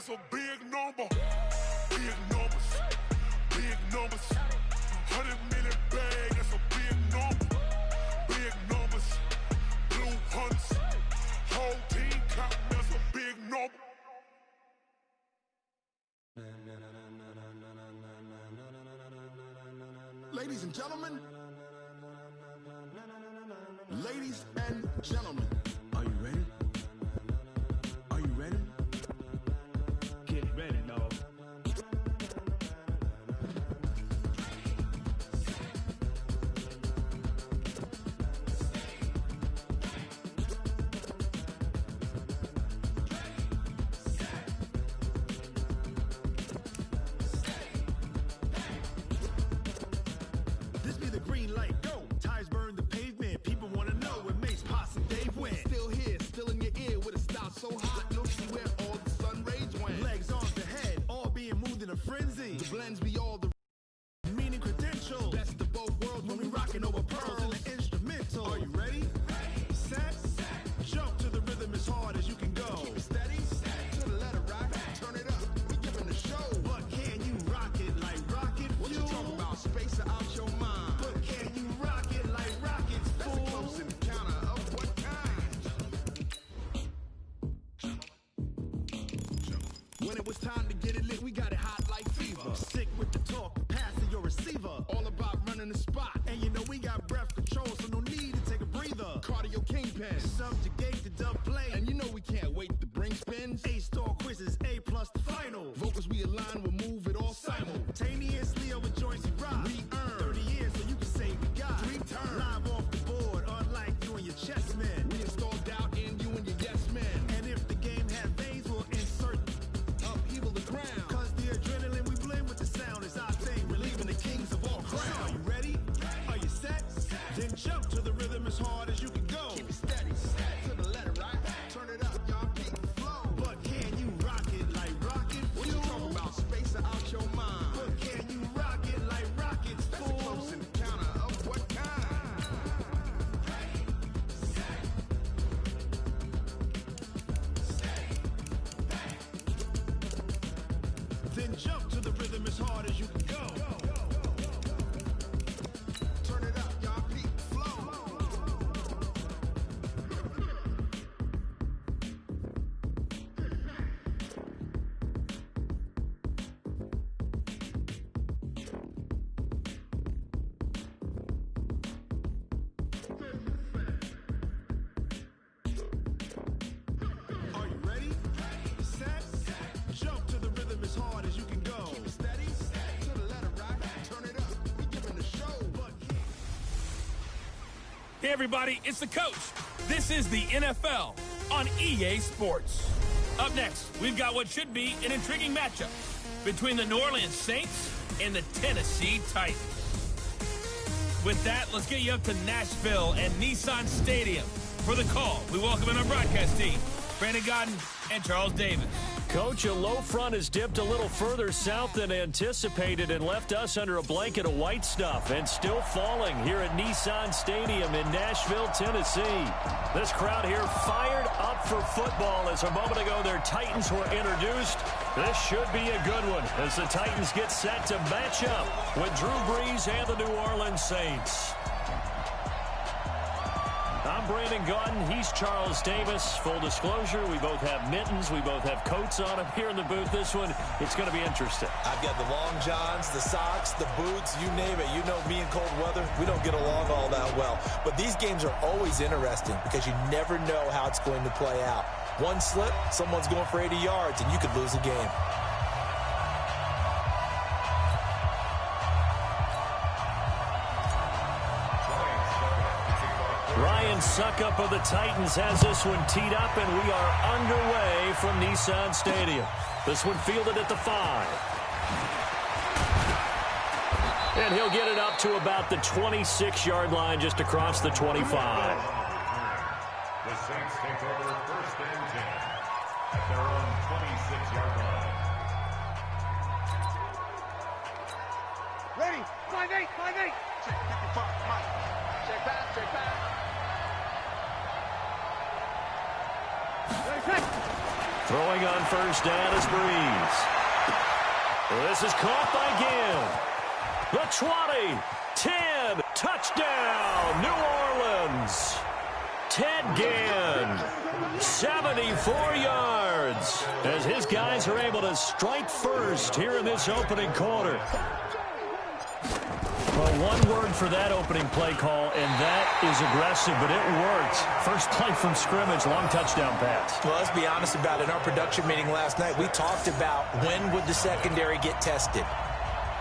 that's a big number. Big numbers, big numbers. 100 million bag, that's a big number. Big numbers, blue hunts. Whole team counting, that's a big number. Ladies and gentlemen, ladies and gentlemen, are you ready? Are you ready? Get ready, dog. This be the green light, go. Tires burn the pavement. People want to know where Mace, Posse, and Dave went. Still here, still in your ear with a style so hot. No see where all the sun rays went. Legs on the head, all being moved in a frenzy. The blends be all the meaning credentials. Best of both worlds when we rocking over pearls in the instrumental. Are you ready? Set, jump to the rhythm as hard as you can go. Keep it steady, to the letter right. Turn it up, we giving the show. But can you rock it like rocket fuel? What you talking about? Space or out your mind? But can you rock it like rockets, fool? That's a close encounter of what kind? When it was time to get it lit, we got it hot like fever. Sick with the talk, passing your receiver. All about running the spot. And you know we got breath control, so no need to take a breather. Cardio kingpin, subjugate the dub play. And you know we can't wait to bring spins. A-star quizzes, A+ the final. Vocals we align, we'll move it all simultaneously over joints we rock. We earn 30 years, so you can say we got 3 turns. Live off the board, unlike you and your chess men. We install doubt in you and your yes men. And if the game had veins, we'll insert upheaval the ground. Cause the adrenaline we blend with the sound is our thing. Relieving the kings of all crowns. Are you ready? Are you set? Then jump to the rhythm as hard as you can go. Keep it steady, to the letter right. Turn it up, y'all keep the flow. But can you rock it like rocket fuel? What you talking about? Space or out your mind? But can you rock it like rockets, fool? That's a close encounter of what kind? Then jump to the rhythm as hard as you can go. Turn it up, y'all keep the flow. Are you ready? Set, jump to the rhythm as hard as you can go. Keep it steady, to the letter right. Turn it up, we giving the show. But Hey, everybody, it's the coach. This is the NFL on EA Sports. Up next, we've got what should be an intriguing matchup between the New Orleans Saints and the Tennessee Titans. With that, let's get you up to Nashville and Nissan Stadium. For the call, we welcome in our broadcast team, Brandon Godden and Charles Davis. Coach, a low front has dipped a little further south than anticipated and left us under a blanket of white stuff, and still falling here at Nissan Stadium in Nashville, Tennessee. This crowd here fired up for football as a moment ago their Titans were introduced. This should be a good one as the Titans get set to match up with Drew Brees and the New Orleans Saints. I'm Brandon Godden. He's Charles Davis. Full disclosure, we both have mittens. We both have coats on them here in the booth. This one, it's going to be interesting. I've got the long johns, the socks, the boots, you name it. You know me in cold weather, we don't get along all that well. But these games are always interesting because you never know how it's going to play out. One slip, someone's going for 80 yards, and you could lose a game. Ryan Suckup of the Titans has this one teed up, and we are underway from Nissan Stadium. This one fielded at the 5. And he'll get it up to about the 26-yard line, just across the 25. The Saints take over first and 10 at their own 26-yard line. Ready? 5-8, 5-8. Check 55, Mike. Check back, check back. Ready, set. Throwing on first down is Breeze. This is caught by Ginn. The 20, 10, touchdown, New Orleans. Ted Ginn, 74 yards, as his guys are able to strike first here in this opening quarter. Well, one word for that opening play call, and that is aggressive, but it worked. First play from scrimmage, long touchdown pass. Well, let's be honest about it. In our production meeting last night, we talked about when would the secondary get tested.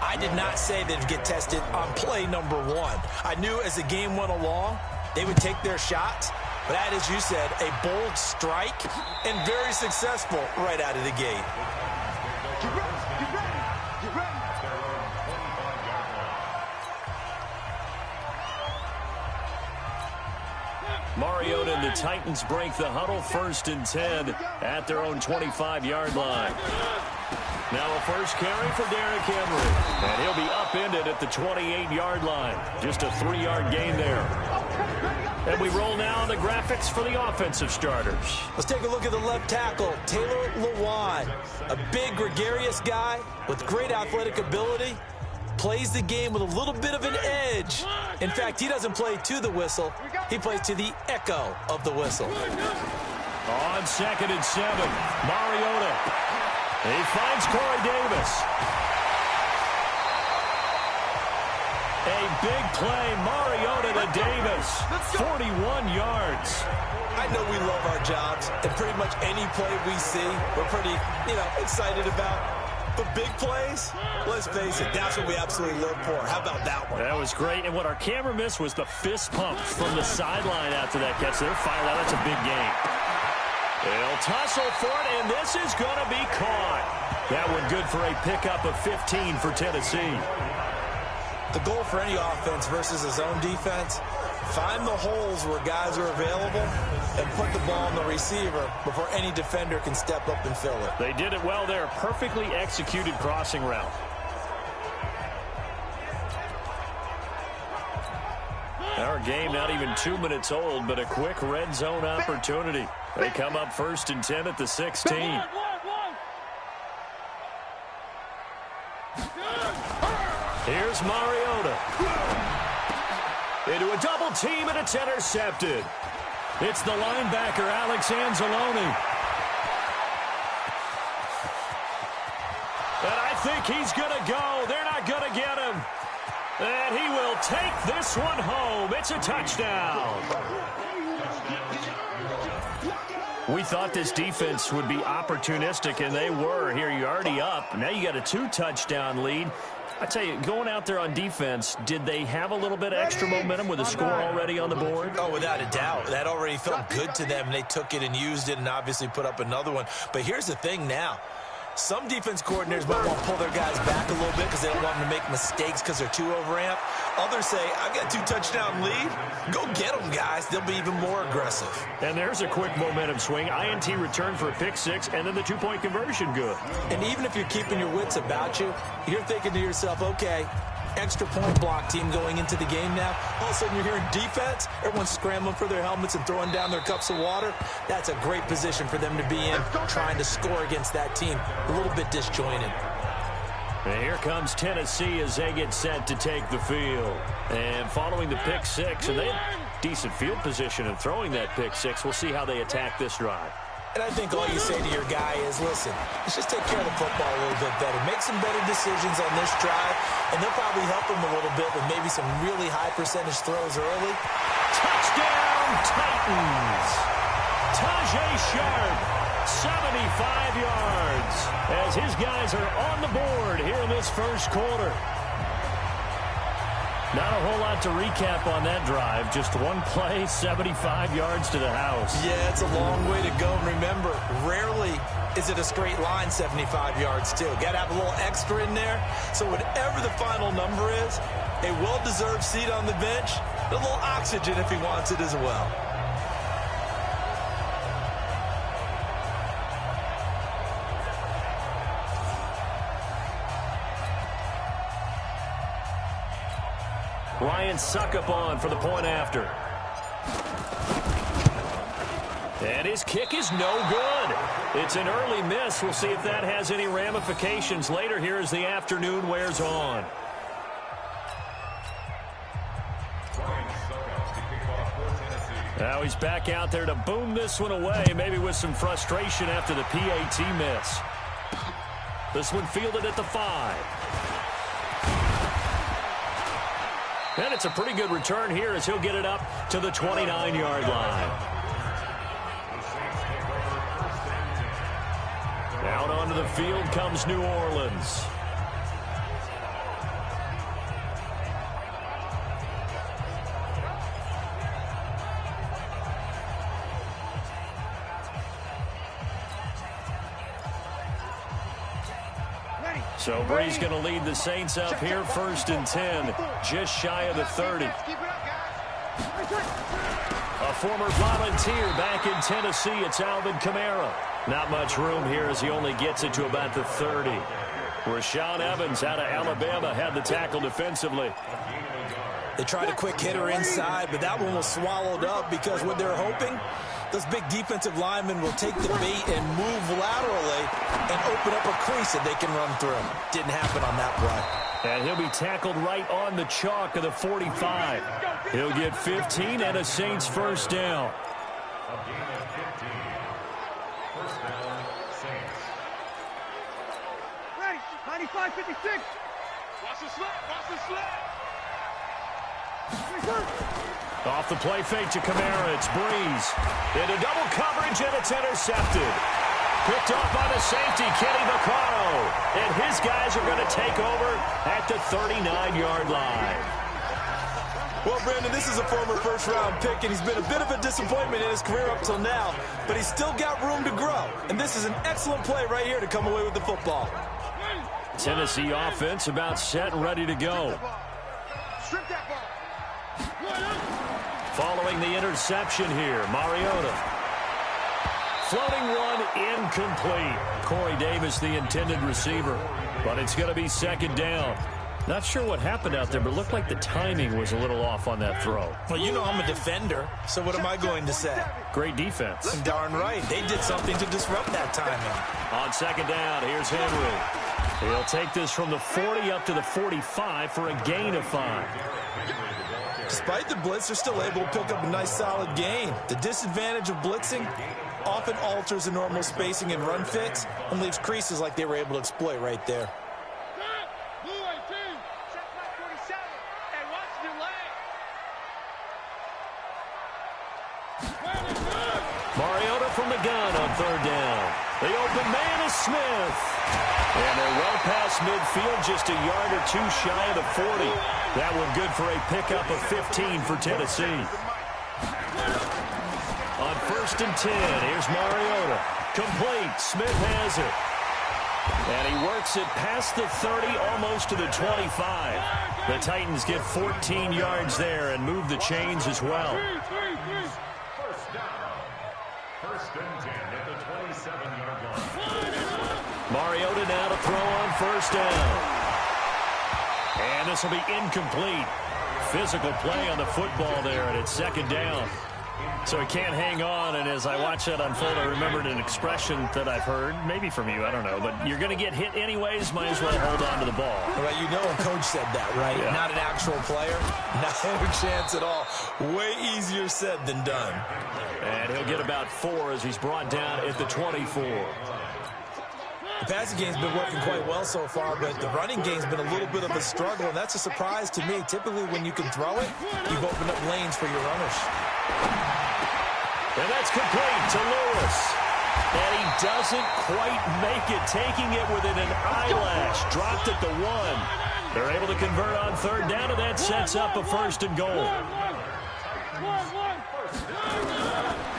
I did not say they'd get tested on play number 1. I knew as the game went along, they would take their shots. But that, as you said, a bold strike and very successful right out of the gate. Get ready, get ready, get ready. Mariota and the Titans break the huddle, 1st and 10 at their own 25-yard line. Now a first carry for Derrick Henry, and he'll be upended at the 28-yard line. Just a 3-yard gain there. And we roll now on the graphics for the offensive starters. Let's take a look at the left tackle, Taylor Lewan. A big, gregarious guy with great athletic ability. Plays the game with a little bit of an edge. In fact, he doesn't play to the whistle. He plays to the echo of the whistle. On 2nd and 7, Mariota. He finds Corey Davis. A big play, Mariota to Davis. 41 yards. I know we love our jobs, and pretty much any play we see, we're pretty, excited about. But big plays, let's face it, that's what we absolutely live for. How about that one? That was great, and what our camera missed was the fist pump from the sideline after that catch. They're fired out. That's a big game. They'll tussle for it, and this is going to be caught. That one good for a pickup of 15 for Tennessee. The goal for any offense versus a zone defense, find the holes where guys are available and put the ball on the receiver before any defender can step up and fill it. They did it well there. Perfectly executed crossing route. Our game not even 2 minutes old, but a quick red zone opportunity. They come up 1st and 10 at the 16. Here's Mariota. Into a double team, and it's intercepted. It's the linebacker, Alex Anzalone. And I think he's going to go. They're not going to get him. And he will take this one home. It's a touchdown. We thought this defense would be opportunistic, and they were. Here, you're already up. Now you got a 2-touchdown lead. I tell you, going out there on defense, did they have a little bit of extra momentum with a score already on the board? Oh, without a doubt. That already felt good to them. They took it and used it and obviously put up another one. But here's the thing now. Some defense coordinators might want to pull their guys back a little bit because they don't want them to make mistakes because they're too overamped. Others say, I've got a 2-touchdown lead. Go get them, guys. They'll be even more aggressive. And there's a quick momentum swing. INT return for a pick 6, and then the 2-point conversion good. And even if you're keeping your wits about you, you're thinking to yourself, okay, extra point block team going into the game now. All of a sudden you're hearing defense. Everyone's scrambling for their helmets and throwing down their cups of water. That's a great position for them to be in, trying to score against that team. A little bit disjointed. And here comes Tennessee as they get set to take the field. And following the pick 6, and they had decent field position in throwing that pick 6. We'll see how they attack this drive. And I think all you say to your guy is, listen, let's just take care of the football a little bit better. Make some better decisions on this drive, and they'll probably help him a little bit with maybe some really high percentage throws early. Touchdown, Titans! Tajay Sharp, 75 yards, as his guys are on the board here in this first quarter. Not a whole lot to recap on that drive. Just one play, 75 yards to the house. Yeah, it's a long way to go. And remember, rarely is it a straight line 75 yards, too. Got to have a little extra in there. So whatever the final number is, a well-deserved seat on the bench, a little oxygen if he wants it as well. Ryan Suckup on for the point after. And his kick is no good. It's an early miss. We'll see if that has any ramifications later here as the afternoon wears on. Now he's back out there to boom this one away, maybe with some frustration after the PAT miss. This one fielded at the 5. And it's a pretty good return here as he'll get it up to the 29-yard line. Out onto the field comes New Orleans. So Bree's going to lead the Saints up here, 1st and 10, just shy of the 30. A former Volunteer back in Tennessee, it's Alvin Kamara. Not much room here as he only gets it to about the 30. Rashaan Evans out of Alabama had the tackle defensively. They tried a quick hitter inside, but that one was swallowed up because what they're hoping, those big defensive linemen will take the bait and move laterally and open up a crease that they can run through. Didn't happen on that play. And he'll be tackled right on the chalk of the 45. He'll get 15 and a Saints first down. Ready, 95-56. Watch the slap, watch the slap. Off the play fake to Kamara, it's Breeze. Into double coverage, and it's intercepted. Picked off by the safety, Kenny Vaccaro. And his guys are going to take over at the 39-yard line. Well, Brandon, this is a former first-round pick, and he's been a bit of a disappointment in his career up till now, but he's still got room to grow. And this is an excellent play right here to come away with the football. Tennessee offense about set and ready to go. Strip that ball. Following the interception here, Mariota. Floating one, incomplete. Corey Davis, the intended receiver. But it's going to be 2nd down. Not sure what happened out there, but it looked like the timing was a little off on that throw. Well, you know I'm a defender, so what am I going to say? Great defense. Darn right. They did something to disrupt that timing. On 2nd down, here's Henry. He'll take this from the 40 up to the 45 for a gain of 5. Despite the blitz, they're still able to pick up a nice solid gain. The disadvantage of blitzing often alters the normal spacing and run fits and leaves creases like they were able to exploit right there. Mariota from the gun on 3rd down. The open man is Smith. And they're well past midfield, just a yard or two shy of the 40. That one good for a pickup of 15 for Tennessee. On 1st and 10, here's Mariota. Complete. Smith has it. And he works it past the 30, almost to the 25. The Titans get 14 yards there and move the chains as well. First and 10 at the 27-yard line. Mariota now to throw on 1st down. And this will be incomplete. Physical play on the football there, and it's 2nd down. So he can't hang on, and as I watch that unfold, I remembered an expression that I've heard, maybe from you, I don't know, but you're going to get hit anyways, might as well hold on to the ball. All right, you know a coach said that, right? Yeah. Not an actual player. Not a chance at all. Way easier said than done. And he'll get about 4 as he's brought down at the 24. The passing game's been working quite well so far, but the running game's been a little bit of a struggle, and that's a surprise to me. Typically, when you can throw it, you've opened up lanes for your runners. And that's complete to Lewis. And he doesn't quite make it, taking it within an eyelash. Dropped at the 1. They're able to convert on 3rd down, and that sets up a 1st and goal.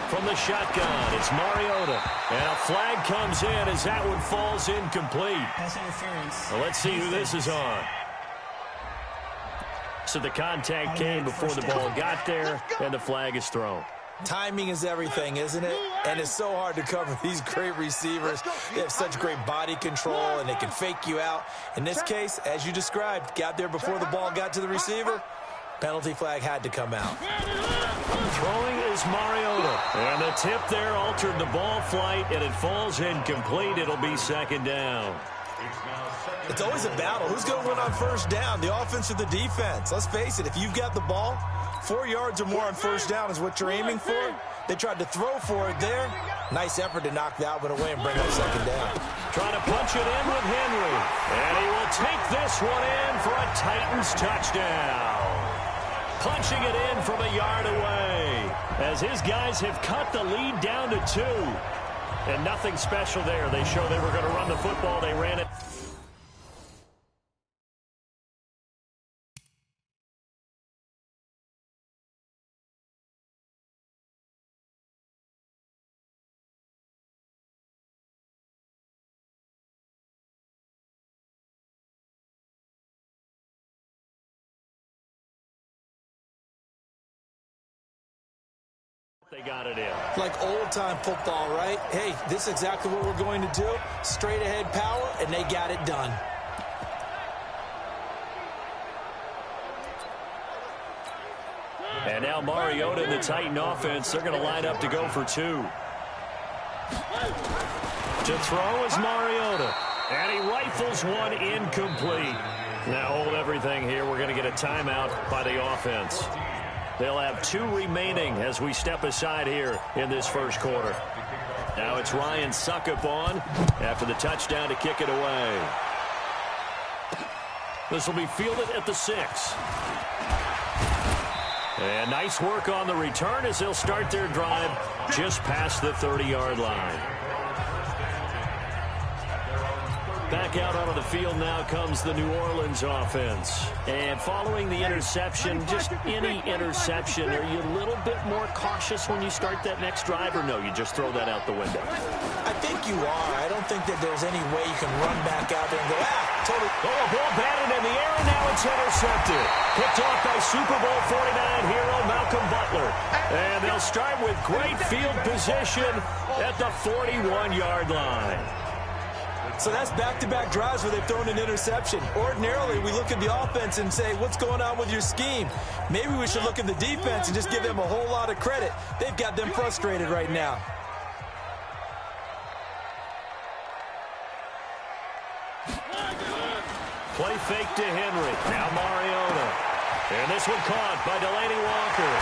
From the shotgun, it's Mariota. And a flag comes in as that one falls incomplete. Pass interference. Well, let's see who this is on. So the contact came before the ball got there, and the flag is thrown. Timing is everything, isn't it? And it's so hard to cover these great receivers. They have such great body control, and they can fake you out. In this case, as you described, got there before the ball got to the receiver. Penalty flag had to come out. Throwing is Mariota. And the tip there altered the ball flight, and it falls incomplete. It'll be second down. It's always a battle. Who's going to win on first down, the offense or the defense? Let's face it, if you've got the ball, 4 yards or more on first down is what you're aiming for. They tried to throw for it there. Nice effort to knock that one away and bring up second down. Trying to punch it in with Henry. And he will take this one in for a Titans touchdown. Punching it in from a yard away as his guys have cut the lead down to 2. And nothing special there. They showed they were going to run the football. They ran it. They got it in. Like old-time football, right? Hey, this is exactly what we're going to do. Straight-ahead power, and they got it done. And now Mariota and the Titan offense, they're going to line up to go for 2. To throw is Mariota. And he rifles one incomplete. Now hold everything here. We're going to get a timeout by the offense. They'll have 2 remaining as we step aside here in this first quarter. Now it's Ryan Suckup on after the touchdown to kick it away. This will be fielded at the 6. And nice work on the return as they'll start their drive just past the 30-yard line. Back out onto the field now comes the New Orleans offense. And following the interception, just any interception, are you a little bit more cautious when you start that next drive, or no, you just throw that out the window? I think you are. I don't think that there's any way you can run back out there and go, totally. Oh, a ball batted in the air, and now it's intercepted. Picked off by Super Bowl 49 hero Malcolm Butler. And they'll start with great field position at the 41-yard line. So that's back-to-back drives where they've thrown an interception. Ordinarily, we look at the offense and say, what's going on with your scheme? Maybe we should look at the defense and just give them a whole lot of credit. They've got them frustrated right now. Play fake to Henry. Now Mariota. And this one caught by Delaney Walker.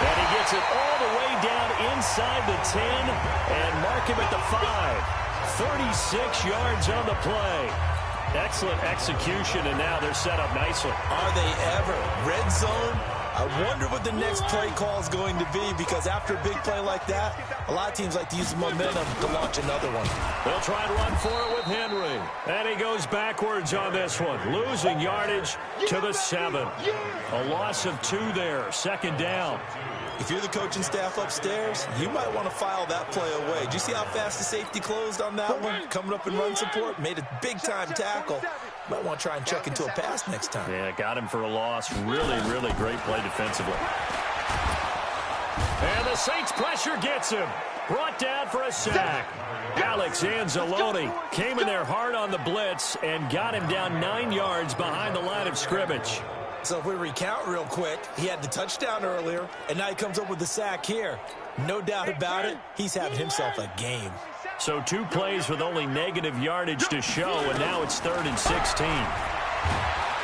And he gets it all the way down inside the 10 and mark him at the 5. 36 yards on the play. Excellent execution, and now they're set up nicely. Are they ever? Red zone? I wonder what the next play call is going to be, because after a big play like that, a lot of teams like to use the momentum to launch another one. They'll try and run for it with Henry. And he goes backwards on this one, losing yardage to the 7. A loss of 2 there, second down. If you're the coaching staff upstairs, you might want to file that play away. Did you see how fast the safety closed on that one? Coming up in run support, made a big-time tackle. Might want to try and check into a pass next time. Yeah, got him for a loss. Really, really great play defensively. And the Saints pressure gets him. Brought down for a sack. Alex Anzalone came in there hard on the blitz and got him down 9 yards behind the line of scrimmage. So if we recount real quick, he had the touchdown earlier, and now he comes up with the sack here. No doubt about it, he's having himself a game. So 2 plays with only negative yardage to show, and now it's 3rd and 16.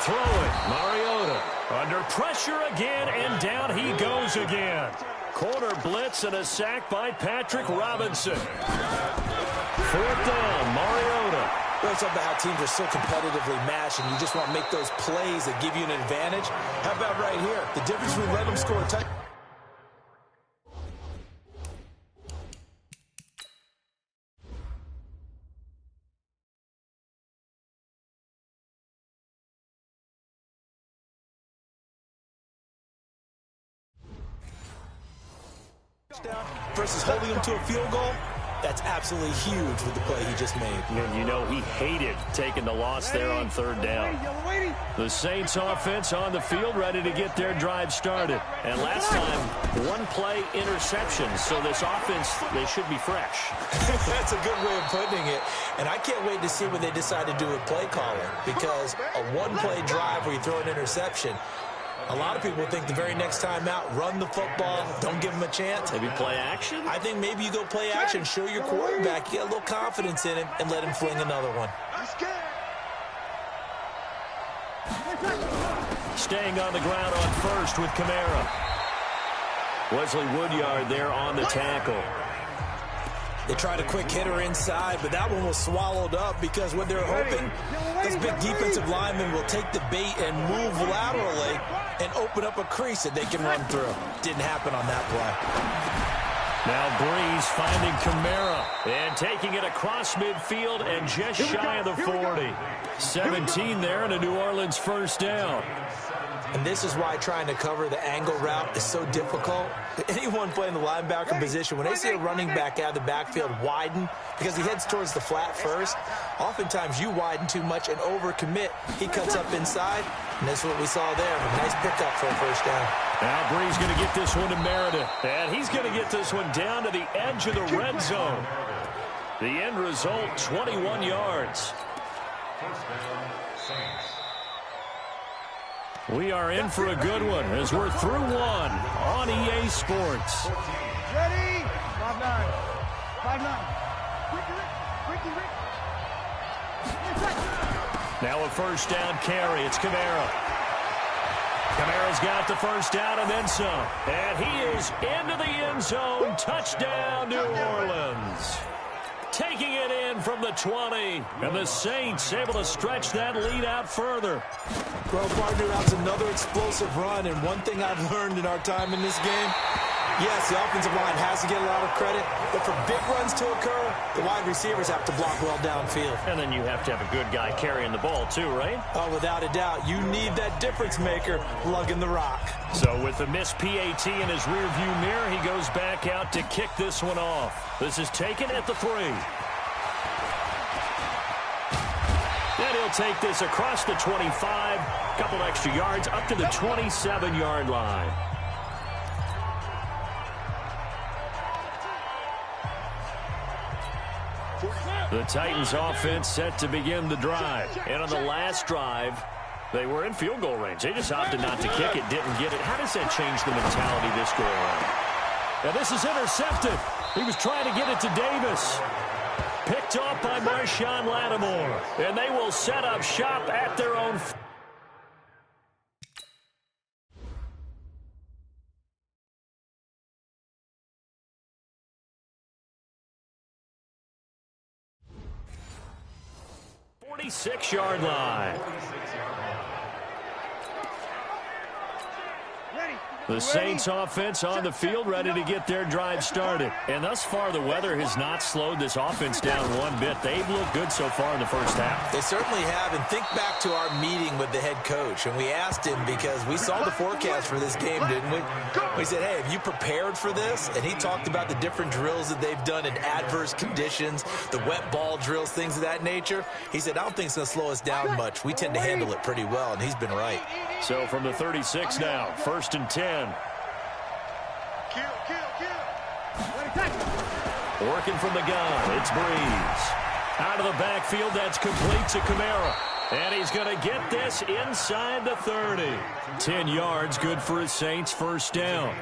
Throwing, Mariota. Under pressure again, and down he goes again. Corner blitz and a sack by Patrick Robinson. 4th down, Mariota. It's about how teams are so competitively matched, and you just want to make those plays that give you an advantage. How about right here? The difference between letting them score a touchdown. Versus holding them to a field goal. That's absolutely huge with the play he just made. And you know he hated taking the loss there on 3rd down. The Saints offense on the field ready to get their drive started. And last time, 1 play interception. So this offense, they should be fresh. That's a good way of putting it. And I can't wait to see what they decide to do with play calling. Because a 1-play drive where you throw an interception, A lot of people think the very next time out, run the football, don't give him a chance. Maybe play action? I think maybe you go play action, show your quarterback, you get a little confidence in him, and let him fling another one. Staying on the ground on first with Kamara. Wesley Woodyard there on the tackle. They tried a quick hitter inside, but that one was swallowed up because what they're hoping, those big defensive linemen will take the bait and move laterally and open up a crease that they can run through. Didn't happen on that play. Now Breeze finding Kamara and taking it across midfield and just shy of the 40. 17 there and a New Orleans first down. And this is why trying to cover the angle route is so difficult. Anyone playing the linebacker position, when they see a running back out of the backfield widen, because he heads towards the flat first, oftentimes you widen too much and overcommit. He cuts up inside, and that's what we saw there. A nice pickup for a first down. Now Breeze going to get this one to Maden. And he's going to get this one down to the edge of the red zone. The end result, 21 yards. First down, Saints. We are in for a good one as we're through one on EA Sports. Ready? 5-9. 5-9. Now a first down carry. It's Kamara. Kamara's got the first down and then some. And he is into the end zone. Touchdown, New Orleans. Taking it in from the 20. And the Saints able to stretch that lead out further. Well, partner, that was another explosive run, and one thing I've learned in our time in this game, yes, the offensive line has to get a lot of credit, but for big runs to occur, the wide receivers have to block well downfield. And then you have to have a good guy carrying the ball too, right? Oh, without a doubt. You need that difference maker lugging the rock. So with the missed PAT in his rearview mirror, he goes back out to kick this one off. This is taken at the 3. And he'll take this across the 25, a couple extra yards up to the 27-yard line. The Titans offense set to begin the drive. And on the last drive, they were in field goal range. They just opted not to kick it, didn't get it. How does that change the mentality this go around? Now this is intercepted. He was trying to get it to Davis. Picked off by Marshawn Lattimore. And they will set up shop at their own. Yard line. The Saints offense on the field ready to get their drive started. And thus far, the weather has not slowed this offense down one bit. They've looked good so far in the first half. They certainly have. And think back to our meeting with the head coach. And we asked him, because we saw the forecast for this game, didn't we? We said, hey, have you prepared for this? And he talked about the different drills that they've done in adverse conditions, the wet ball drills, things of that nature. He said, I don't think it's going to slow us down much. We tend to handle it pretty well, and he's been right. So from the 36 now, 1st and 10. Working from the gun, it's Breeze. Out of the backfield, that's complete to Kamara. And he's going to get this inside the 30. 10 yards, good for his Saints first down.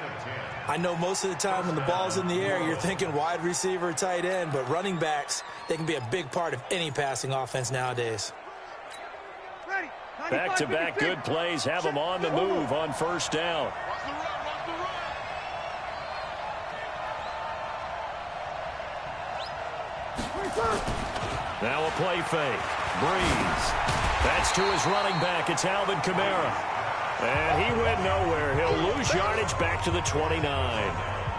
I know most of the time when the ball's in the air, you're thinking wide receiver, tight end, but running backs, they can be a big part of any passing offense nowadays. Back-to-back good plays have them on the move on first down. Now a play fake. Breeze. That's to his running back. It's Alvin Kamara. And he went nowhere. He'll lose yardage back to the 29.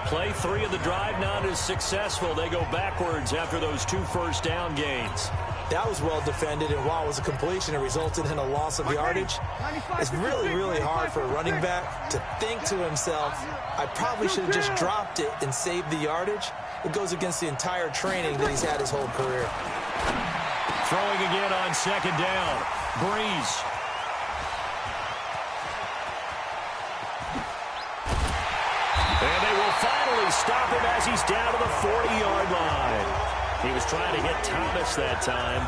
Play 3 of the drive not as successful. They go backwards after those 2 first down gains. That was well defended, and while it was a completion, it resulted in a loss of yardage. It's really, really hard for a running back to think to himself, I probably should have just dropped it and saved the yardage. It goes against the entire training that he's had his whole career. Throwing again on second down. Breeze. And they will finally stop him as he's down to the 40-yard line. He was trying to hit Thomas that time.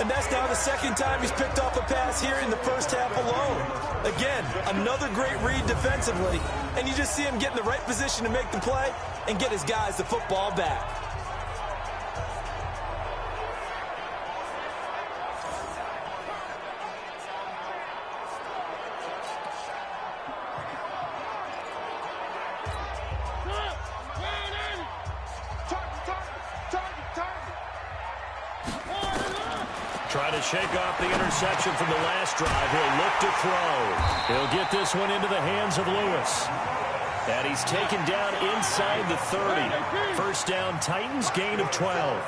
And that's now the second time he's picked off a pass here in the first half alone. Again, another great read defensively. And you just see him get in the right position to make the play and get his guys the football back. Try to shake off the interception from the last drive. He'll look to throw. He'll get this one into the hands of Lewis. And he's taken down inside the 30. First down, Titans, gain of 12.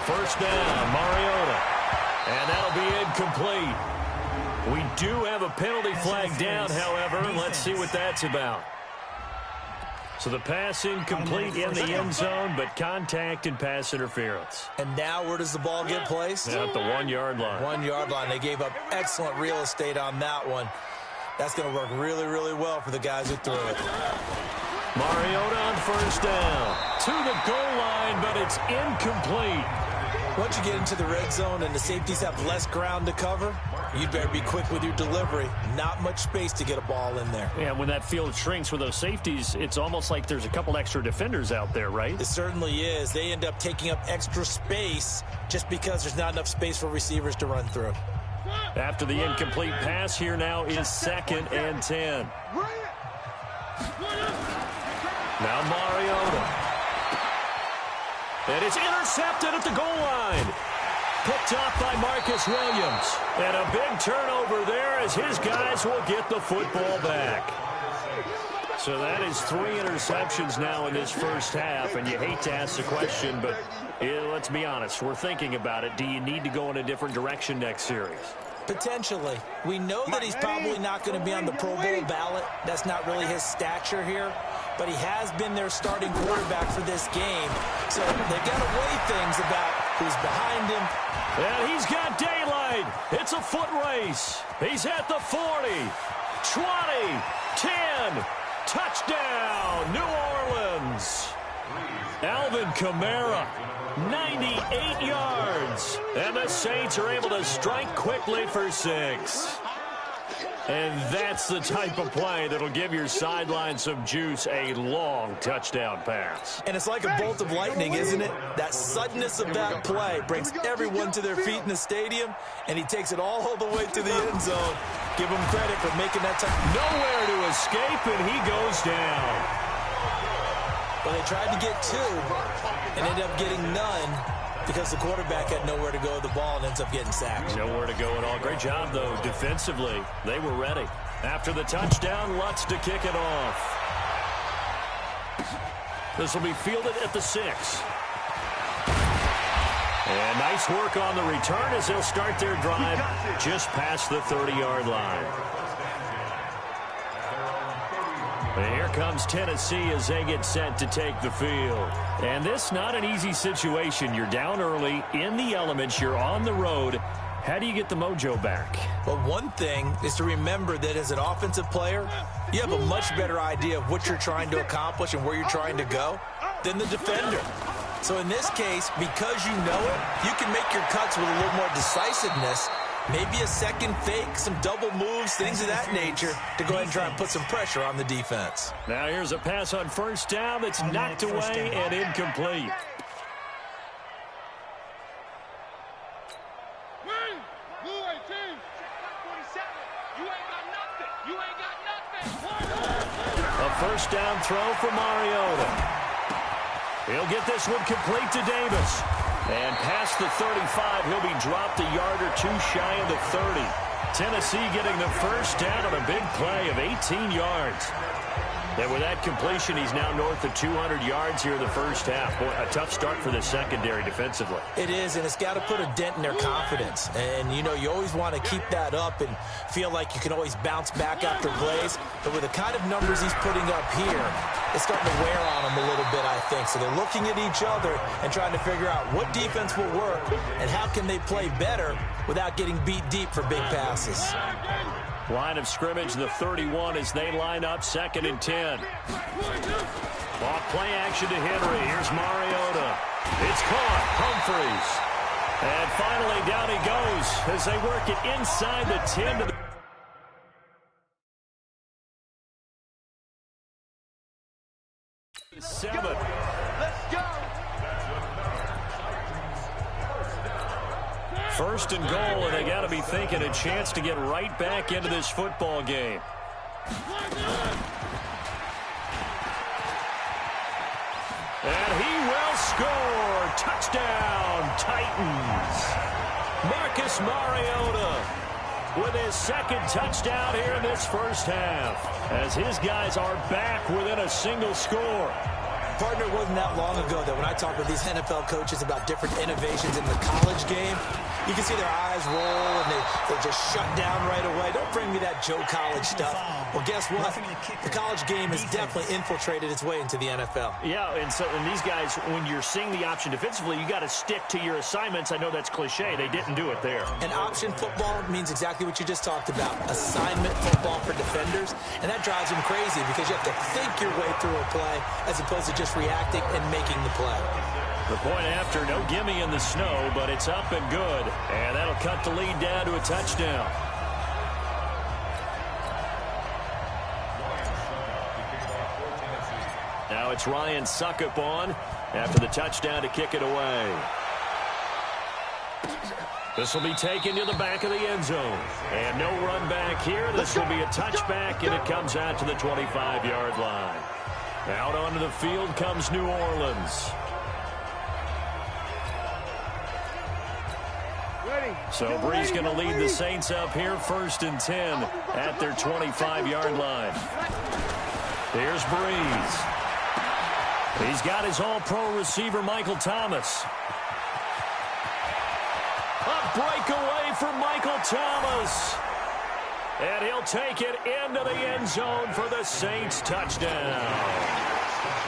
First down, Mariota. And that'll be incomplete. We do have a penalty flag down, however. Let's see what that's about. So the pass incomplete in the end zone, but contact and pass interference. And now where does the ball get placed? At the 1-yard line. 1-yard line. They gave up excellent real estate on that one. That's going to work really, really well for the guys who threw it. Mariota on first down. To the goal line, but it's incomplete. Once you get into the red zone and the safeties have less ground to cover, you better be quick with your delivery. Not much space to get a ball in there. Yeah, when that field shrinks with those safeties, it's almost like there's a couple extra defenders out there, right? It certainly is. They end up taking up extra space just because there's not enough space for receivers to run through. After the incomplete pass, here now is 2nd and 10. Now Mariota. And it's intercepted at the goal line. Picked off by Marcus Williams. And a big turnover there as his guys will get the football back. So that is 3 interceptions now in this first half. And you hate to ask the question, but let's be honest. We're thinking about it. Do you need to go in a different direction next series? Potentially. We know that he's probably not going to be on the Pro Bowl ballot. That's not really his stature here. But he has been their starting quarterback for this game. So they've got to weigh things about who's behind him. And he's got daylight. It's a foot race. He's at the 40, 20, 10. Touchdown, New Orleans. Alvin Kamara, 98 yards. And the Saints are able to strike quickly for 6. And that's the type of play that'll give your sideline some juice, a long touchdown pass. And it's like a bolt of lightning, isn't it? That suddenness of that play brings everyone to their feet in the stadium, and he takes it all the way to the end zone. Give him credit for making that touch. Nowhere to escape, and he goes down. Well, they tried to get 2 and ended up getting none, because the quarterback had nowhere to go with the ball and ends up getting sacked. Nowhere to go at all. Great job, though, defensively. They were ready. After the touchdown, Lutz to kick it off. This will be fielded at the 6. And nice work on the return as they'll start their drive just past the 30-yard line. And here comes Tennessee as they get set to take the field. And this not an easy situation. You're down early, in the elements, you're on the road. How do you get the mojo back? Well, one thing is to remember that as an offensive player, you have a much better idea of what you're trying to accomplish and where you're trying to go than the defender. So in this case, because you know it, you can make your cuts with a little more decisiveness. Maybe a second fake, some double moves, things of that nature to go ahead and try and put some pressure on the defense. Now here's a pass on first down that's knocked away and incomplete. A first down throw for Mariota. He'll get this one complete to Davis. And past the 35, he'll be dropped a yard or 2 shy of the 30. Tennessee getting the first down on a big play of 18 yards. And with that completion, he's now north of 200 yards here in the first half. Boy, a tough start for the secondary defensively. It is, and it's got to put a dent in their confidence. And, you know, you always want to keep that up and feel like you can always bounce back after plays. But with the kind of numbers he's putting up here, it's starting to wear on them a little bit, I think. So they're looking at each other and trying to figure out what defense will work and how can they play better without getting beat deep for big passes. Line of scrimmage, the 31 as they line up 2nd and 10. Off play action to Henry. Here's Mariota. It's caught. Humphries. And finally down he goes as they work it inside the 10 to the 7. Let's go. First and goal, and they got to be thinking a chance to get right back into this football game. And he will score. Touchdown, Titans. Marcus Mariota with his second touchdown here in this first half, as his guys are back within a single score. Partner, it wasn't that long ago that when I talk with these NFL coaches about different innovations in the college game, you can see their eyes roll and they just shut down right away. Don't bring me that Joe College stuff. Well, guess what? The college game has definitely infiltrated its way into the NFL. Yeah, and these guys, when you're seeing the option defensively, you got to stick to your assignments. I know that's cliche. They didn't do it there. And option football means exactly what you just talked about, assignment football for defenders, and that drives them crazy because you have to think your way through a play as opposed to just reacting and making the play. The point after, no gimme in the snow, but it's up and good. And that'll cut the lead down to a touchdown. Now it's Ryan Suckup on after the touchdown to kick it away. This will be taken to the back of the end zone. And no run back here. This will be a touchback, and it comes out to the 25-yard line. Out onto the field comes New Orleans. So Brees going to lead the Saints up here, 1st and 10 at their 25-yard line. Here's Brees. He's got his all-pro receiver, Michael Thomas. A breakaway for Michael Thomas. And he'll take it into the end zone for the Saints touchdown.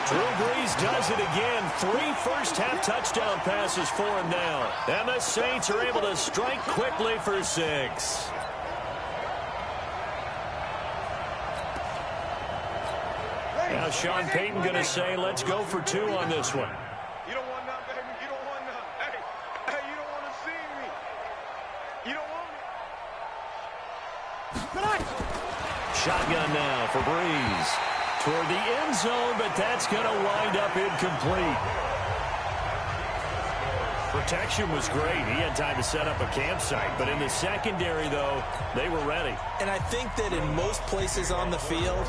Drew Brees does it again. 3 first-half touchdown passes for him now. And the Saints are able to strike quickly for 6. Now Sean Payton going to say, let's go for 2 on this one. You don't want none, baby. You don't want none. Hey, you don't want to see me. You don't want it. Shotgun now for Brees. Toward the end zone, but that's going to wind up incomplete. Protection was great. He had time to set up a campsite, but in the secondary, though, they were ready. And I think that in most places on the field,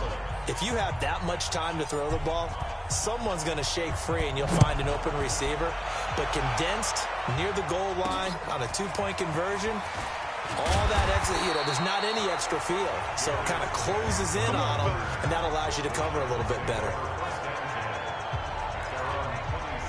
if you have that much time to throw the ball, someone's going to shake free and you'll find an open receiver. But condensed near the goal line on a 2-point conversion, all that exit, there's not any extra field. So it kind of closes in on them, and that allows you to cover a little bit better.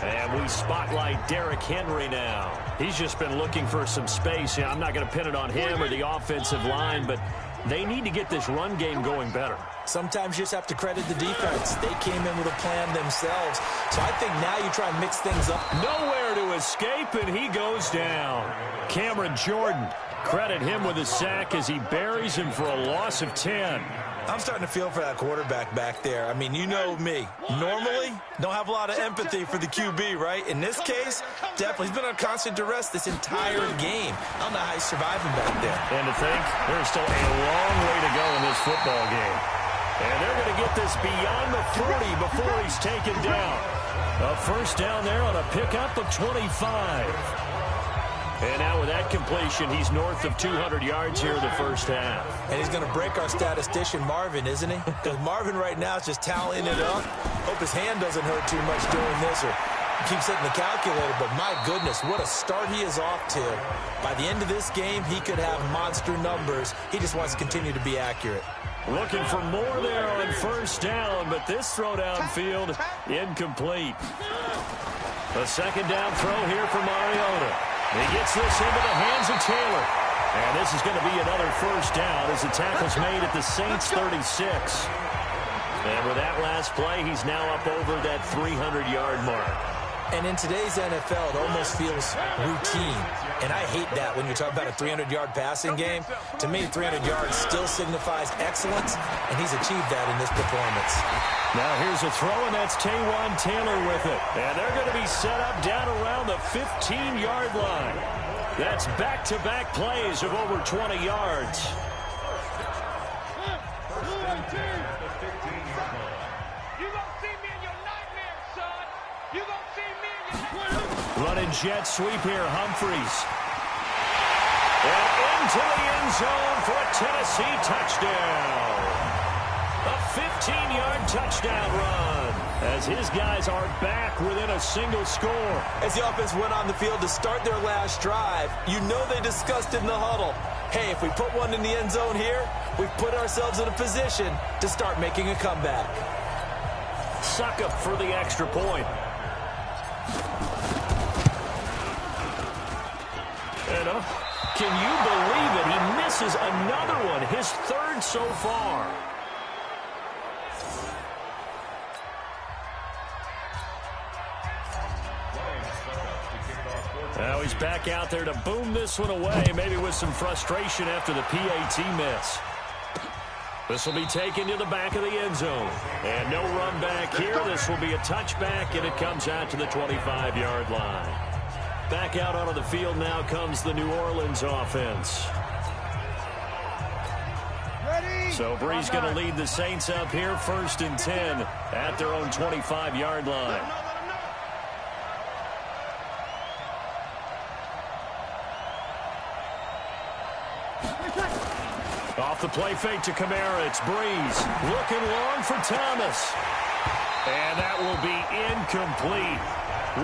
And we spotlight Derrick Henry now. He's just been looking for some space. I'm not going to pin it on him or the offensive line, but they need to get this run game going better. Sometimes you just have to credit the defense. They came in with a plan themselves. So I think now you try and mix things up. Nowhere to escape, and he goes down. Cameron Jordan, credit him with a sack as he buries him for a loss of 10. I'm starting to feel for that quarterback back there. I mean, you know me. Normally, don't have a lot of empathy for the QB, right? In this case, definitely. He's been on constant duress this entire game. I don't know how he's surviving back there. And to think, there's still a long way to go in this football game. And they're going to get this beyond the 40 before he's taken down. A first down there on a pickup of 25. And now with that completion, he's north of 200 yards here in the first half. And he's going to break our statistician, Marvin, isn't he? Because Marvin right now is just tallying it up. Hope his hand doesn't hurt too much doing this or keeps hitting the calculator. But my goodness, what a start he is off to. By the end of this game, he could have monster numbers. He just wants to continue to be accurate. Looking for more there on first down, but this throw downfield incomplete. A second down throw here for Mariota. He gets this into the hands of Taylor. And this is going to be another first down as the tackle's made at the Saints 36. And with that last play, he's now up over that 300-yard mark. And in today's NFL, it almost feels routine. And I hate that when you're talking about a 300-yard passing game. To me, 300 yards still signifies excellence, and he's achieved that in this performance. Now here's a throw, and that's Taywan Taylor with it. And they're going to be set up down around the 15-yard line. That's back-to-back plays of over 20 yards. Running jet sweep here, Humphreys. And into the end zone for a Tennessee touchdown. A 15-yard touchdown run as his guys are back within a single score. As the offense went on the field to start their last drive, you know they discussed in the huddle, hey, if we put one in the end zone here, we've put ourselves in a position to start making a comeback. Suck up for the extra point. And, can you believe it? He misses another one, his third so far. Now he's back out there to boom this one away, maybe with some frustration after the PAT miss. This will be taken to the back of the end zone. And no run back here. This will be a touchback, and it comes out to the 25-yard line. Back out onto the field now comes the New Orleans offense. So Bree's going to lead the Saints up here, 1st and 10 at their own 25-yard line. Off the play fake to Kamara, it's Breeze. Looking long for Thomas. And that will be incomplete.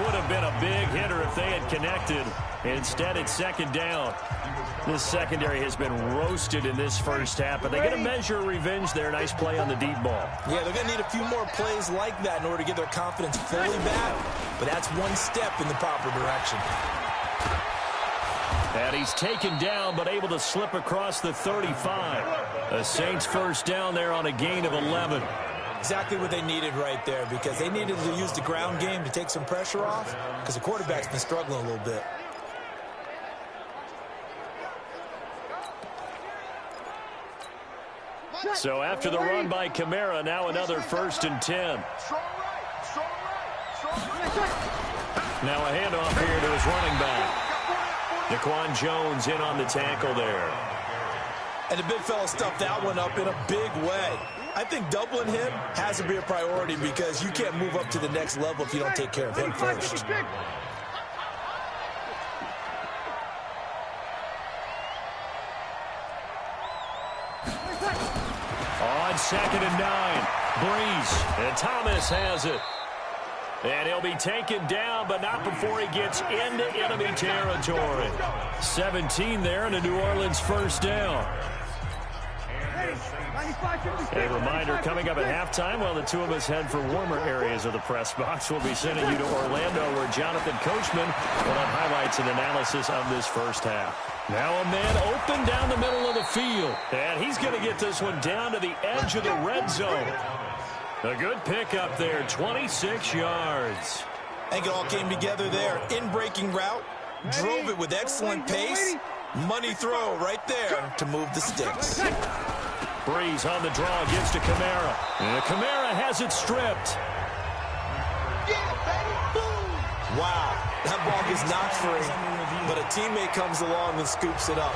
Would have been a big hitter if they had connected. Instead, it's 2nd down. This secondary has been roasted in this first half, but they're going to measure revenge there. Nice play on the deep ball. Yeah, they're going to need a few more plays like that in order to get their confidence fully back, but that's one step in the proper direction. And he's taken down, but able to slip across the 35. A Saints first down there on a gain of 11. Exactly what they needed right there, because they needed to use the ground game to take some pressure off, because the quarterback's been struggling a little bit. So after the run by Kamara, now another 1st and 10. Now a handoff here to his running back. Daquan Jones in on the tackle there. And the big fella stuffed that one up in a big way. I think doubling him has to be a priority, because you can't move up to the next level if you don't take care of him first. On 2nd and 9, Breeze, and Thomas has it. And he'll be taken down, but not before he gets into enemy territory. 17 there, and a New Orleans first down. A reminder, coming up at halftime, while the two of us head for warmer areas of the press box, we'll be sending you to Orlando, where Jonathan Coachman will have highlights and analysis of this first half. Now a man open down the middle of the field, and he's going to get this one down to the edge of the red zone. A good pickup there, 26 yards. I think it all came together there. In-breaking route, drove it with excellent pace. Money throw right there to move the sticks. Breeze on the draw, gives to Kamara. And Kamara has it stripped. Wow, that ball gets knocked free, but a teammate comes along and scoops it up.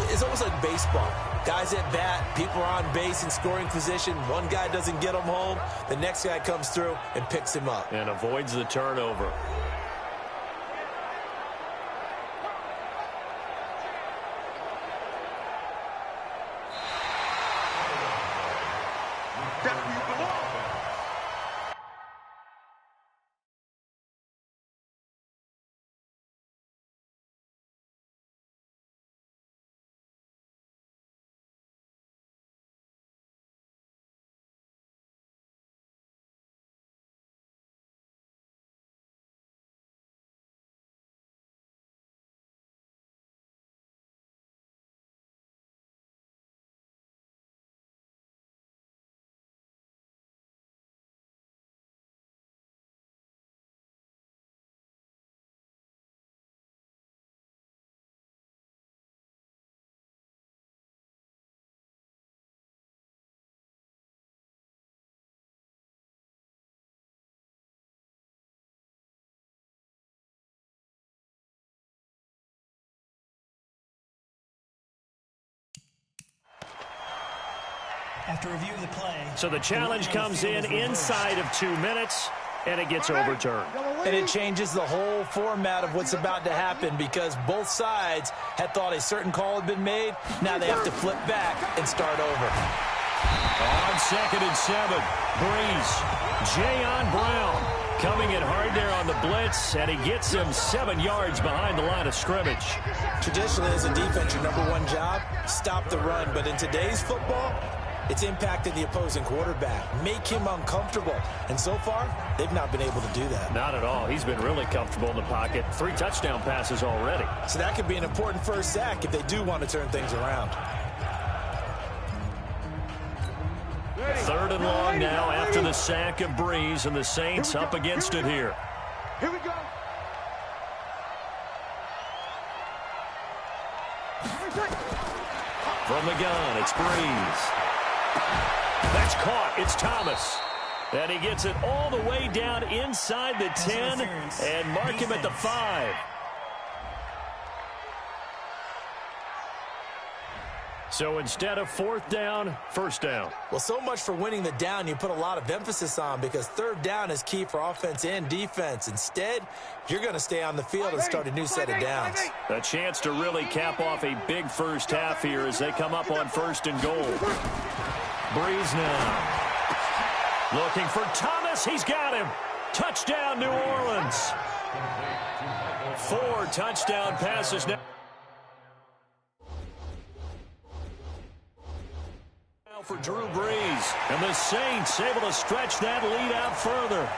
It's almost like baseball. Guys at bat, people are on base in scoring position. One guy doesn't get him home. The next guy comes through and picks him up. And avoids the turnover. After review of the play. So the challenge comes in inside of 2 minutes, and it gets overturned. And it changes the whole format of what's about to happen because both sides had thought a certain call had been made. Now they have to flip back and start over. On 2nd and 7, Breeze, Jayon Brown coming in hard there on the blitz, and he gets him 7 yards behind the line of scrimmage. Traditionally, as a defense, your number one job, stop the run. But in today's football, it's impacted the opposing quarterback, make him uncomfortable. And so far, they've not been able to do that. Not at all. He's been really comfortable in the pocket. 3 touchdown passes already. So that could be an important first sack if they do want to turn things around. 3rd and long now after the sack of Breeze, and the Saints up against it here. Here we go. From the gun, it's Breeze. That's caught. It's Thomas. And he gets it all the way down inside the 10 and mark him at the 5. So instead of 4th down, 1st down. Well, so much for winning the down you put a lot of emphasis on because 3rd down is key for offense and defense. Instead, you're going to stay on the field and start a new set of downs. A chance to really cap off a big first half here as they come up on 1st and goal. Breeze now. Looking for Thomas. He's got him. Touchdown, New Orleans. 4 touchdown passes now. For Drew Brees, and the Saints able to stretch that lead out further.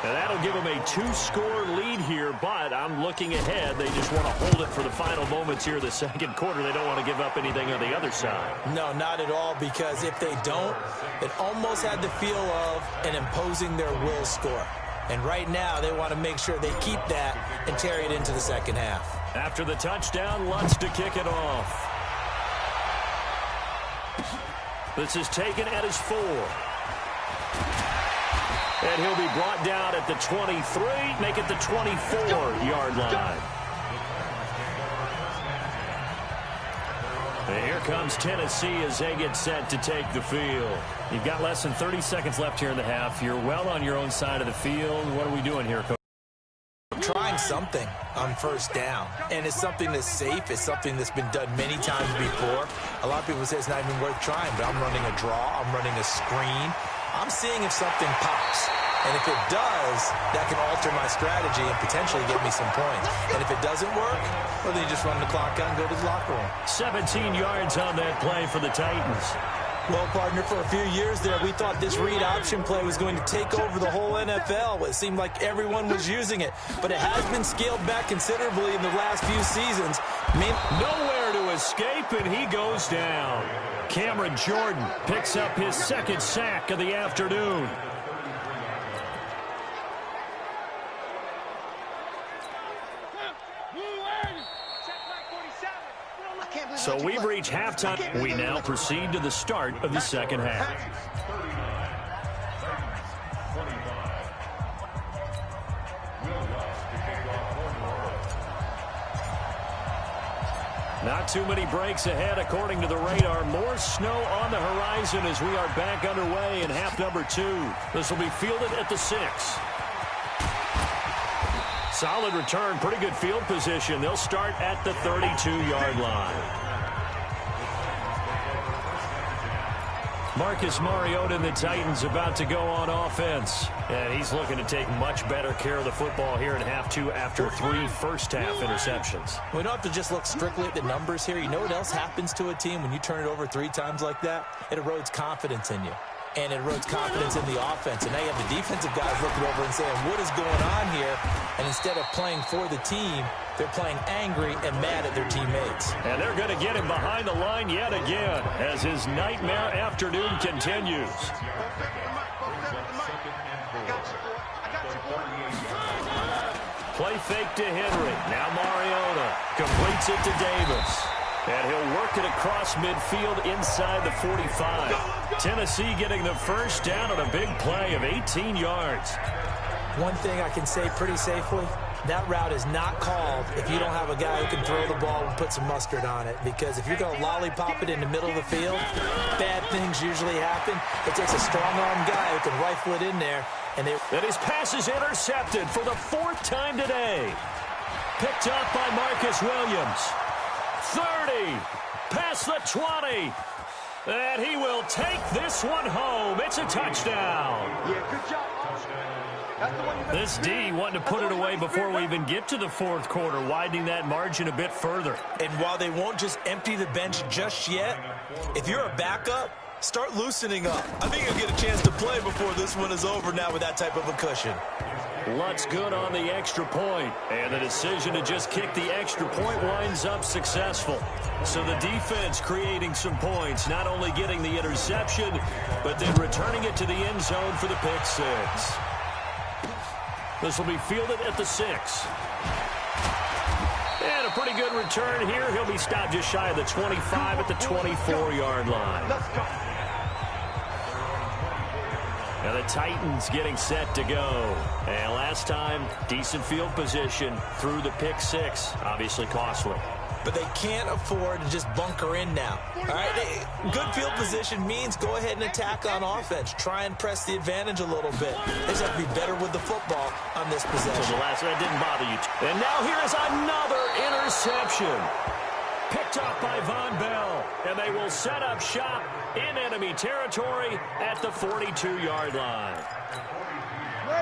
And that'll give them a 2-score lead here, but I'm looking ahead. They just want to hold it for the final moments here of the 2nd quarter. They don't want to give up anything on the other side. No, not at all, because if they don't, it almost had the feel of an imposing their will score. And right now, they want to make sure they keep that and carry it into the 2nd half. After the touchdown, Lutz to kick it off. This is taken at his 4. And he'll be brought down at the 23, make it the 24-yard line. And here comes Tennessee as they get set to take the field. You've got less than 30 seconds left here in the half. You're well on your own side of the field. What are we doing here, Coach? Trying something on 1st down, and it's something that's safe. It's something that's been done many times before. A lot of people say it's not even worth trying, but I'm running a draw. I'm running a screen. I'm seeing if something pops, and if it does, that can alter my strategy and potentially get me some points. And if it doesn't work, well, then you just run the clock out and go to the locker room. 17 yards on that play for the Titans. Well, partner, for a few years there, we thought this read option play was going to take over the whole NFL. It seemed like everyone was using it, but it has been scaled back considerably in the last few seasons. Nowhere to escape, and he goes down. Cameron Jordan picks up his 2nd sack of the afternoon. So we've reached halftime. We now proceed to the start of the 2nd half. Not too many breaks ahead according to the radar. More snow on the horizon as we are back underway in half number 2. This will be fielded at the 6. Solid return, pretty good field position. They'll start at the 32-yard line. Marcus Mariota and the Titans about to go on offense. And he's looking to take much better care of the football here in half 2 after 3 first-half interceptions. We don't have to just look strictly at the numbers here. You know what else happens to a team when you turn it over 3 times like that? It erodes confidence in you. And it erodes confidence in the offense. And now you have the defensive guys looking over and saying, what is going on here? And instead of playing for the team, they're playing angry and mad at their teammates. And they're going to get him behind the line yet again as his nightmare afternoon continues. Play fake to Henry. Now Mariota completes it to Davis. And he'll work it across midfield inside the 45. Tennessee getting the first down on a big play of 18 yards. One thing I can say pretty safely, that route is not called if you don't have a guy who can throw the ball and put some mustard on it. Because if you're going to lollipop it in the middle of the field, bad things usually happen. It takes a strong-arm guy who can rifle it in there. And his pass is intercepted for the 4th time today. Picked up by Marcus Williams. 30, past the 20. And he will take this one home. It's a touchdown. Yeah, good job. This D wanting to put it away before we even get to the 4th quarter, widening that margin a bit further. And while they won't just empty the bench just yet, if you're a backup, start loosening up. I think you'll get a chance to play before this one is over now with that type of a cushion. Lutz good on the extra point, and the decision to just kick the extra point winds up successful. So the defense creating some points, not only getting the interception, but then returning it to the end zone for the pick 6. This will be fielded at the 6. And a pretty good return here. He'll be stopped just shy of the 25 at the 24-yard line. Let's go. Now the Titans getting set to go. And last time, decent field position through the pick 6. Obviously costly. But they can't afford to just bunker in now. All right, good field position means go ahead and attack on offense. Try and press the advantage a little bit. They just have to be better with the football on this possession. So the last one didn't bother you. And now here is another interception. Picked up by Von Bell. And they will set up shop in enemy territory at the 42-yard line.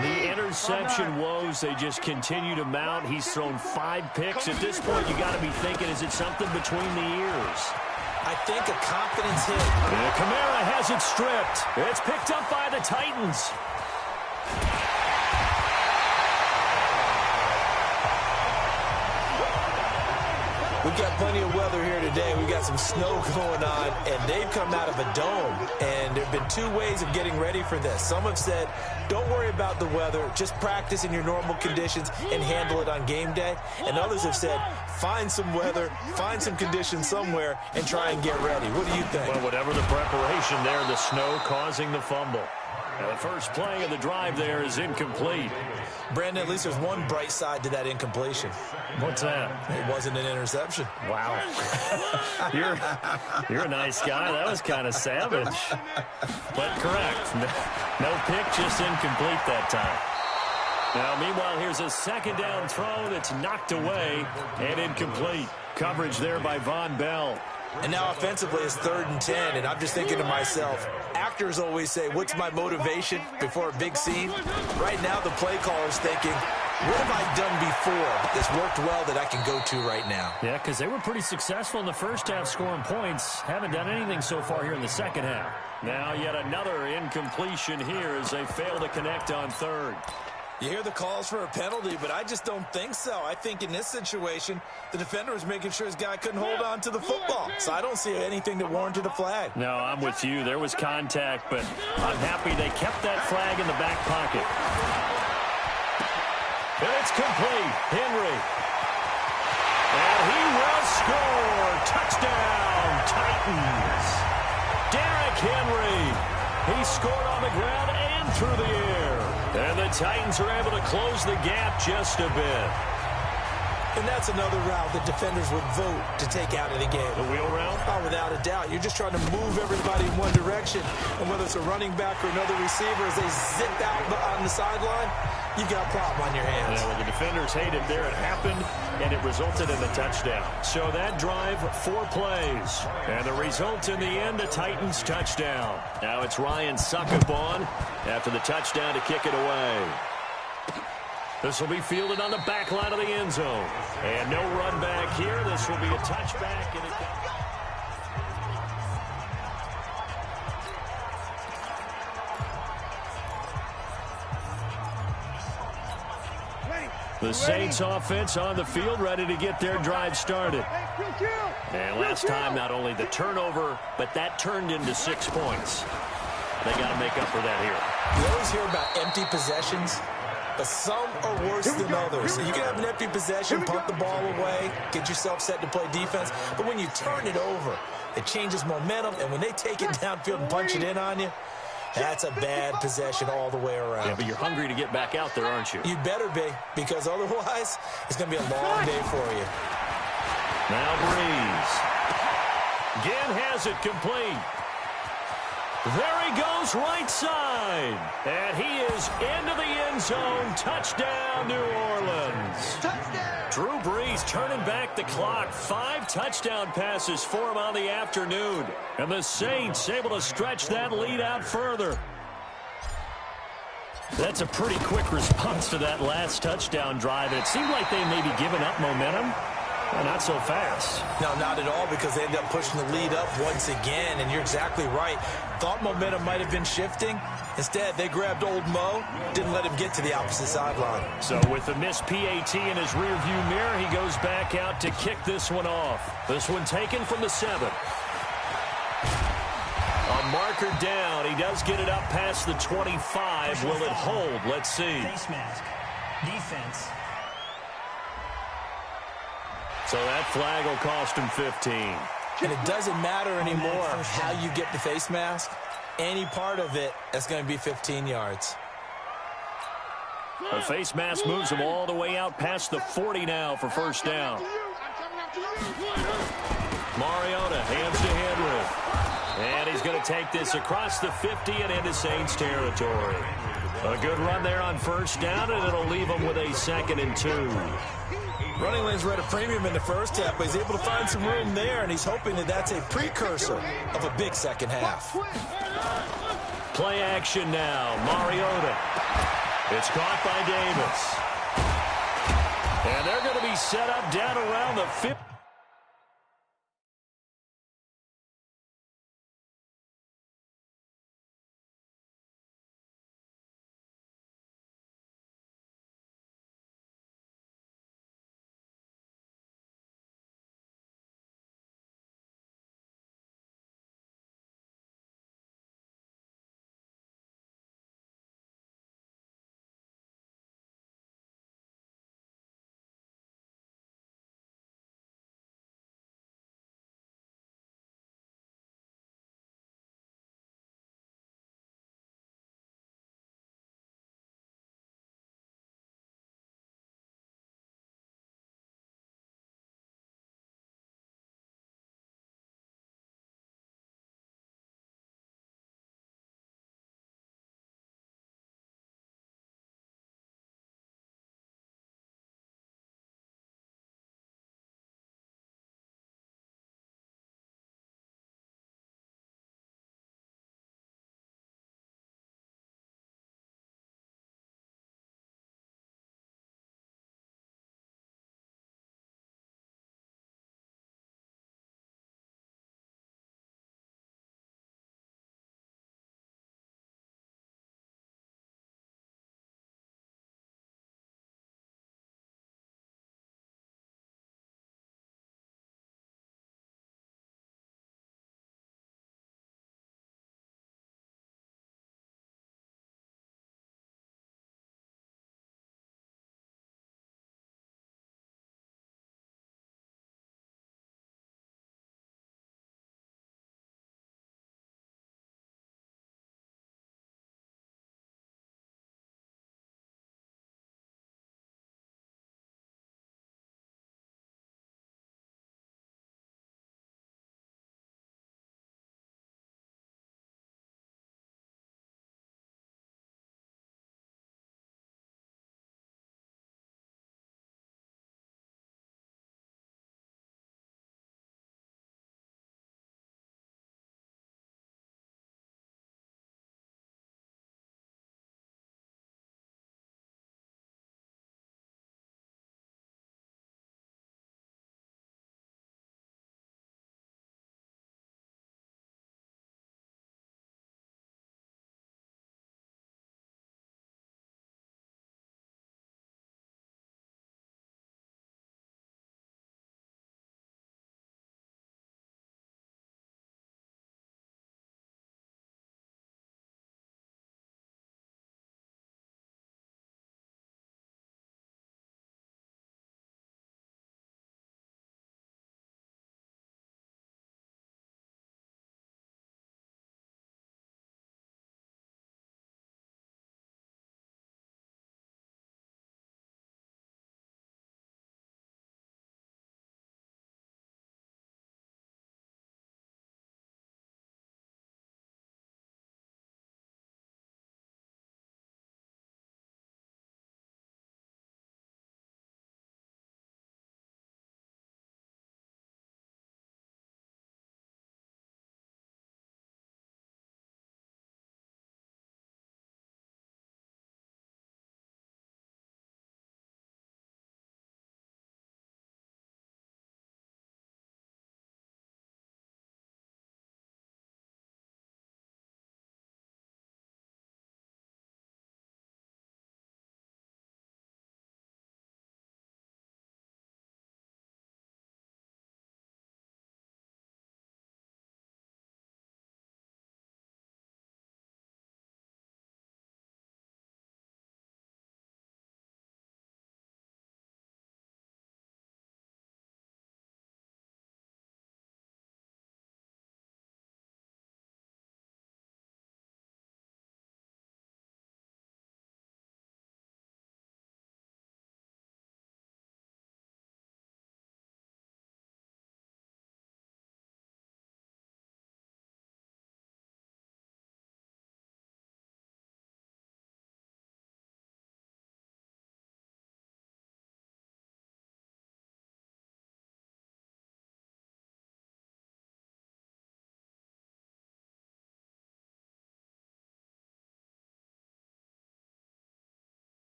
The interception woes, they just continue to mount. He's thrown 5 picks. At this point, you got to be thinking, is it something between the ears? I think a confidence hit. And Kamara has it stripped. It's picked up by the Titans. We've got plenty of weather here today. We've got some snow going on, and they've come out of a dome. And there have been 2 ways of getting ready for this. Some have said, don't worry about the weather. Just practice in your normal conditions and handle it on game day. And others have said, find some weather, find some conditions somewhere, and try and get ready. What do you think? Well, whatever the preparation there, the snow causing the fumble. Now, the first play of the drive there is incomplete. Brandon, at least there's one bright side to that incompletion. What's that? It wasn't an interception. Wow. You're a nice guy. That was kind of savage. But correct. No pick, just incomplete that time. Now, meanwhile, here's a 2nd down throw that's knocked away and incomplete. Coverage there by Von Bell. And now offensively it's 3rd and 10, and I'm just thinking to myself, actors always say, what's my motivation before a big scene? Right now the play caller's thinking, what have I done before that's worked well that I can go to right now? Yeah, because they were pretty successful in the first half scoring points. Haven't done anything so far here in the second half. Now yet another incompletion here as they fail to connect on 3rd. You hear the calls for a penalty, but I just don't think so. I think in this situation, the defender was making sure his guy couldn't hold on to the football. So I don't see anything that warranted a flag. No, I'm with you. There was contact, but I'm happy they kept that flag in the back pocket. And it's complete. Henry. And he will score. Touchdown, Titans. Derrick Henry. He scored on the ground and through the air. And the Titans are able to close the gap just a bit. And that's another route that defenders would vote to take out of the game. The wheel route? Oh, without a doubt. You're just trying to move everybody in one direction. And whether it's a running back or another receiver, as they zip out on the sideline, you got a problem on your hands. Yeah, well, the defenders hated there. It happened, and it resulted in a touchdown. So that drive, 4 plays. And the result in the end, a Titans touchdown. Now it's Ryan Suckup on after the touchdown to kick it away. This will be fielded on the back line of the end zone. And no run back here. This will be a touchback. And the Saints offense on the field, ready to get their drive started. And last time, not only the turnover, but that turned into 6 points. They got to make up for that here. You always hear about empty possessions, but some are worse than others. So you can have an empty possession, punt the ball away, get yourself set to play defense. But when you turn it over, it changes momentum. And when they take it downfield and punch it in on you, That's a bad possession all the way around. Yeah, but you're hungry to get back out there, aren't you? You better be, because otherwise it's going to be a long day for you. Now Breeze. Again has it complete. There he goes right side. And he is into the end zone. Touchdown, New Orleans. Touchdown! Drew Brees turning back the clock. 5 touchdown passes for him on the afternoon. And the Saints able to stretch that lead out further. That's a pretty quick response to that last touchdown drive. It seemed like they may be giving up momentum. Well, not so fast. No, not at all, because they end up pushing the lead up once again, and you're exactly right. Thought momentum might have been shifting. Instead, they grabbed old Mo, didn't let him get to the opposite sideline. So with the missed PAT in his rearview mirror, he goes back out to kick this one off. This one taken from the 7. A marker down. He does get it up past the 25. Will it hold? Let's see. Face mask. Defense. So that flag will cost him 15. And it doesn't matter anymore how you get the face mask. Any part of it, that's going to be 15 yards. The face mask moves him all the way out past the 40 now for first down. Mariota hands to Henry. And he's going to take this across the 50 and into Saints territory. A good run there on first down, and it'll leave him with a 2nd and 2. Running lanes were at a premium in the first half, but he's able to find some room there, and he's hoping that that's a precursor of a big second half. Play action now. Mariota. It's caught by Davis. And they're going to be set up down around the 50.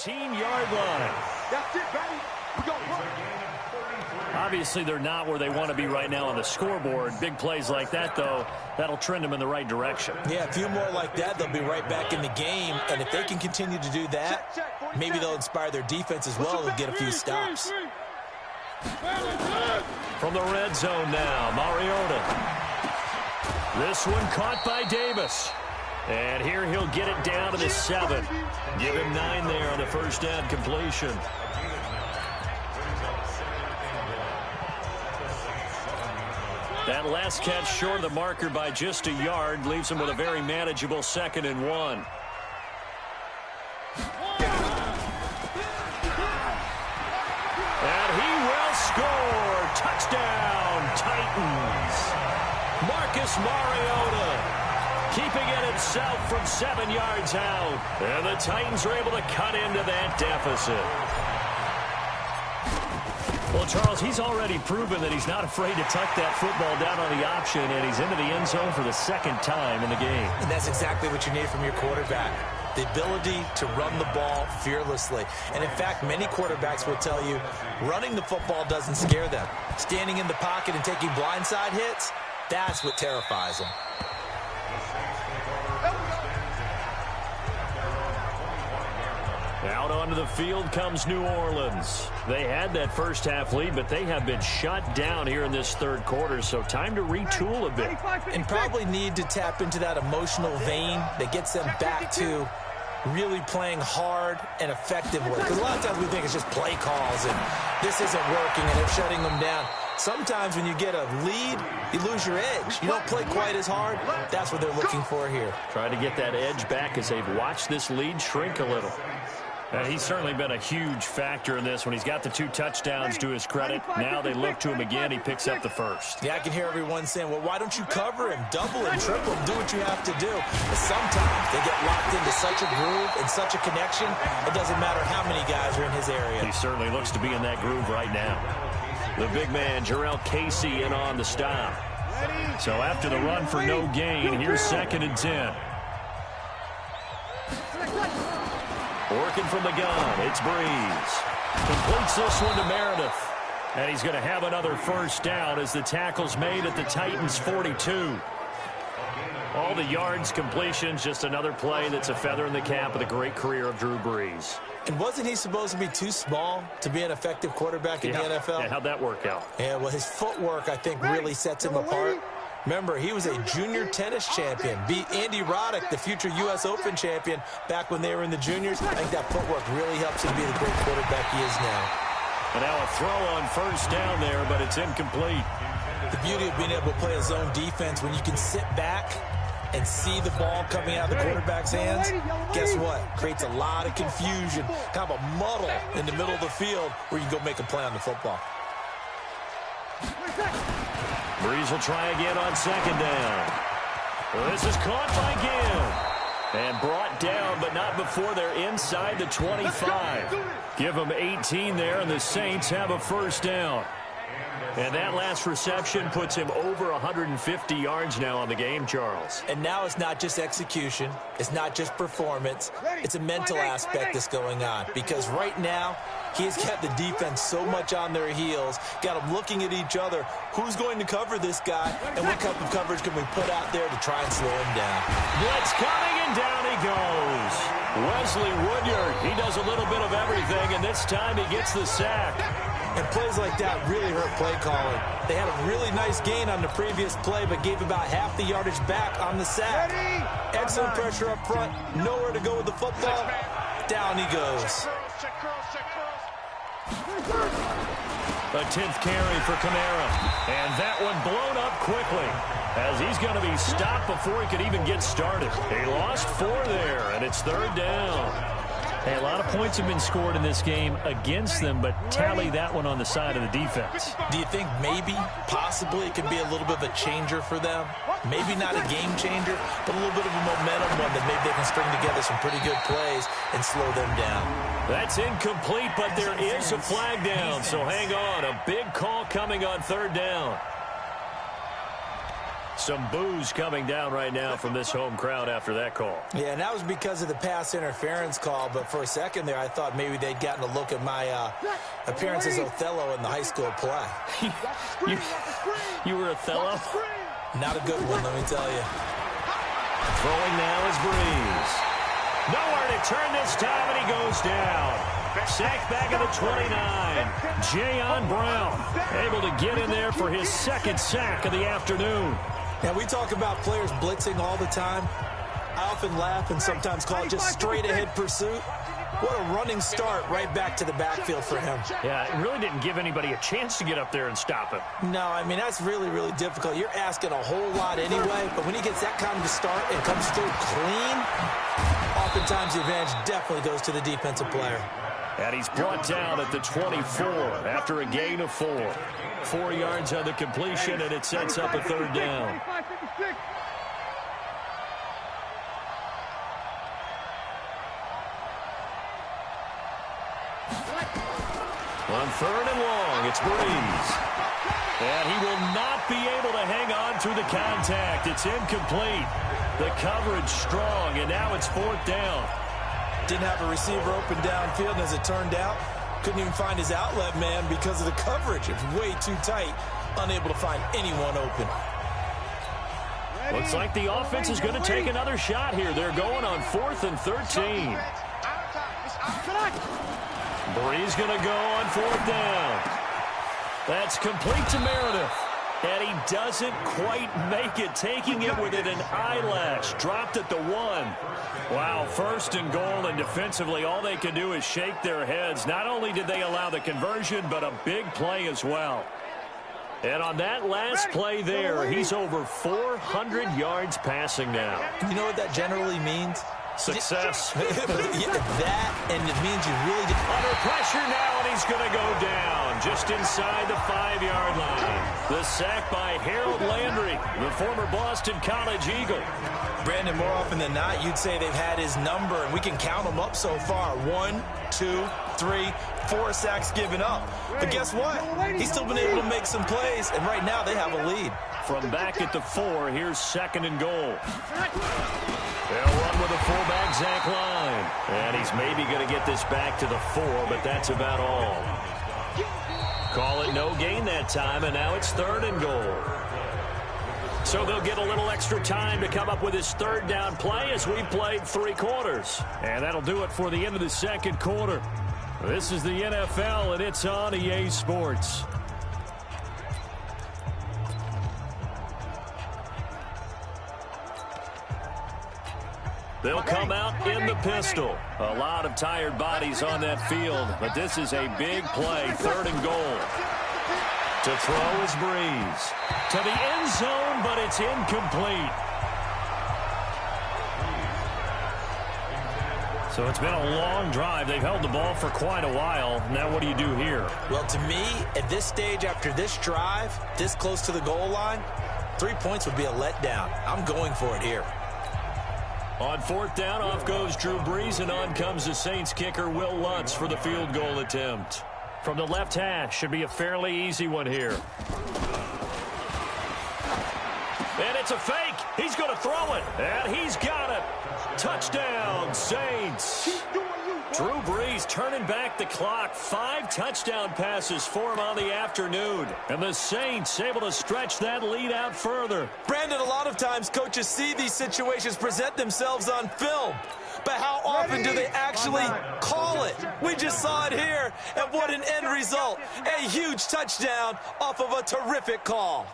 15-yard line. That's it, baby. We go run. Obviously, they're not where they want to be right now on the scoreboard. Big plays like that, though, that'll trend them in the right direction. Yeah, a few more like that, they'll be right back in the game. And if they can continue to do that, maybe they'll inspire their defense as well and get a few stops. From the red zone now, Mariota. This one caught by Davis. And here he'll get it down to the 7. Give him 9 there on the first down completion. That last catch short of the marker by just a yard leaves him with a very manageable 2nd and 1. And he will score. Touchdown, Titans. Marcus Mariota keeping it himself from 7 yards out. And the Titans are able to cut into that deficit. Well, Charles, he's already proven that he's not afraid to tuck that football down on the option, and he's into the end zone for the 2nd time in the game. And that's exactly what you need from your quarterback. The ability to run the ball fearlessly. And in fact, many quarterbacks will tell you running the football doesn't scare them. Standing in the pocket and taking blindside hits, that's what terrifies them. Out onto the field comes New Orleans. They had that first half lead, but they have been shut down here in this 3rd quarter, so time to retool a bit. And probably need to tap into that emotional vein that gets them back to really playing hard and effectively. Because a lot of times we think it's just play calls and this isn't working and they're shutting them down. Sometimes when you get a lead, you lose your edge. You don't play quite as hard. That's what they're looking for here. Try to get that edge back as they've watched this lead shrink a little. He's certainly been a huge factor in this when he's got the 2 touchdowns to his credit. Now they look to him again. He picks up the first. Yeah, I can hear everyone saying, well, why don't you cover him, double him, triple him, do what you have to do. But sometimes they get locked into such a groove and such a connection, it doesn't matter how many guys are in his area. He certainly looks to be in that groove right now. The big man, Jarrell Casey, in on the stop. So after the run for no gain, here's 2nd and 10. Working from the gun, it's Breeze. Completes this one to Meredith. And he's going to have another first down as the tackle's made at the Titans' 42. All the yards, completions, just another play that's a feather in the cap of the great career of Drew Brees. And wasn't he supposed to be too small to be an effective quarterback in the NFL? Yeah, how'd that work out? Yeah, well, his footwork, I think, really sets him apart. Remember, he was a junior tennis champion, beat Andy Roddick, the future U.S. Open champion, back when they were in the juniors. I think that footwork really helps him be the great quarterback he is now. And now a throw on first down there, but it's incomplete. The beauty of being able to play a zone defense when you can sit back and see the ball coming out of the quarterback's hands, guess what? Creates a lot of confusion, kind of a muddle in the middle of the field where you can go make a play on the football. Breeze will try again on 2nd down. This is caught by Gibb. And brought down, but not before they're inside the 25. Give them 18 there, and the Saints have a first down. And that last reception puts him over 150 yards now on the game, Charles. And now it's not just execution. It's not just performance. It's a mental aspect that's going on. Because right now, he's got the defense so much on their heels, got them looking at each other. Who's going to cover this guy, and what type of coverage can we put out there to try and slow him down? Blitz coming, and down he goes. Wesley Woodyard, he does a little bit of everything, and this time he gets the sack. And plays like that really hurt play calling. They had a really nice gain on the previous play, but gave about half the yardage back on the sack. Excellent pressure up front. Nowhere to go with the football. Down he goes. A 10th carry for Kamara. And that one blown up quickly as he's going to be stopped before he could even get started. He lost 4 there, and it's 3rd down. Hey, a lot of points have been scored in this game against them, but tally that one on the side of the defense. Do you think maybe, possibly, it could be a little bit of a changer for them? Maybe not a game changer, but a little bit of a momentum one that maybe they can string together some pretty good plays and slow them down. That's incomplete, but there is a flag down, so hang on. A big call coming on 3rd down. Some boos coming down right now from this home crowd after that call. Yeah, and that was because of the pass interference call, but for a second there I thought maybe they'd gotten a look at my appearance as Othello in the high school play. You were Othello? Not a good one, let me tell you. Throwing now is Breeze. Nowhere to turn this time, and he goes down. Sacked back at the 29. Jayon Brown able to get in there for his second sack of the afternoon. Now, we talk about players blitzing all the time. I often laugh and sometimes call it just straight-ahead pursuit. What a running start right back to the backfield for him. Yeah, it really didn't give anybody a chance to get up there and stop him. No, I mean, that's really, really difficult. You're asking a whole lot anyway, but when he gets that kind of a start and comes through clean, oftentimes the advantage definitely goes to the defensive player. And he's brought down at the 24 after a gain of 4. 4 yards on the completion, and it sets up a third down. On third and long, it's Breeze. And he will not be able to hang on through the contact. It's incomplete. The coverage strong, and now it's fourth down. Didn't have a receiver open downfield, and as it turned out, couldn't even find his outlet man because of the coverage. It's way too tight, unable to find anyone open. Looks like the offense is going to take another shot here. They're going on 4th and 13. Breeze going to go on 4th down. That's complete to Meredith. And he doesn't quite make it, taking it within an eyelash. Dropped at the 1. Wow, 1st and goal, and defensively all they can do is shake their heads. Not only did they allow the conversion, but a big play as well. And on that last play there, he's over 400 yards passing now. You know what that generally means? Success. Yeah, that, and it means you really did. Under pressure now, and he's going to go down just inside the 5-yard line. The sack by Harold Landry, the former Boston College Eagle. Brandon, more often than not, you'd say they've had his number, and we can count them up so far. 1, 2, 3, 4 sacks given up. But guess what? He's still been able to make some plays, and right now they have a lead. From back at the 4, here's 2nd and goal. They'll run with a fullback, Zach Line. And he's maybe going to get this back to the 4, but that's about all. Call it no gain that time, and now it's 3rd and goal. So they'll get a little extra time to come up with his 3rd down play as we've played 3 quarters. And that'll do it for the end of the 2nd quarter. This is the NFL, and it's on EA Sports. They'll come out in the pistol. A lot of tired bodies on that field, but this is a big play, 3rd and goal. To throw is Breeze. To the end zone, but it's incomplete. So it's been a long drive. They've held the ball for quite a while. Now what do you do here? Well, to me, at this stage, after this drive, this close to the goal line, 3 points would be a letdown. I'm going for it here. On 4th down, off goes Drew Brees, and on comes the Saints kicker, Will Lutz, for the field goal attempt. From the left hash, should be a fairly easy one here. And it's a fake. He's going to throw it, and he's got it. Touchdown, Saints. Drew Brees turning back the clock. 5 touchdown passes for him on the afternoon. And the Saints able to stretch that lead out further. Brandon, a lot of times coaches see these situations present themselves on film. But how often do they actually call it? We just saw it here, and what an end result. A huge touchdown off of a terrific call.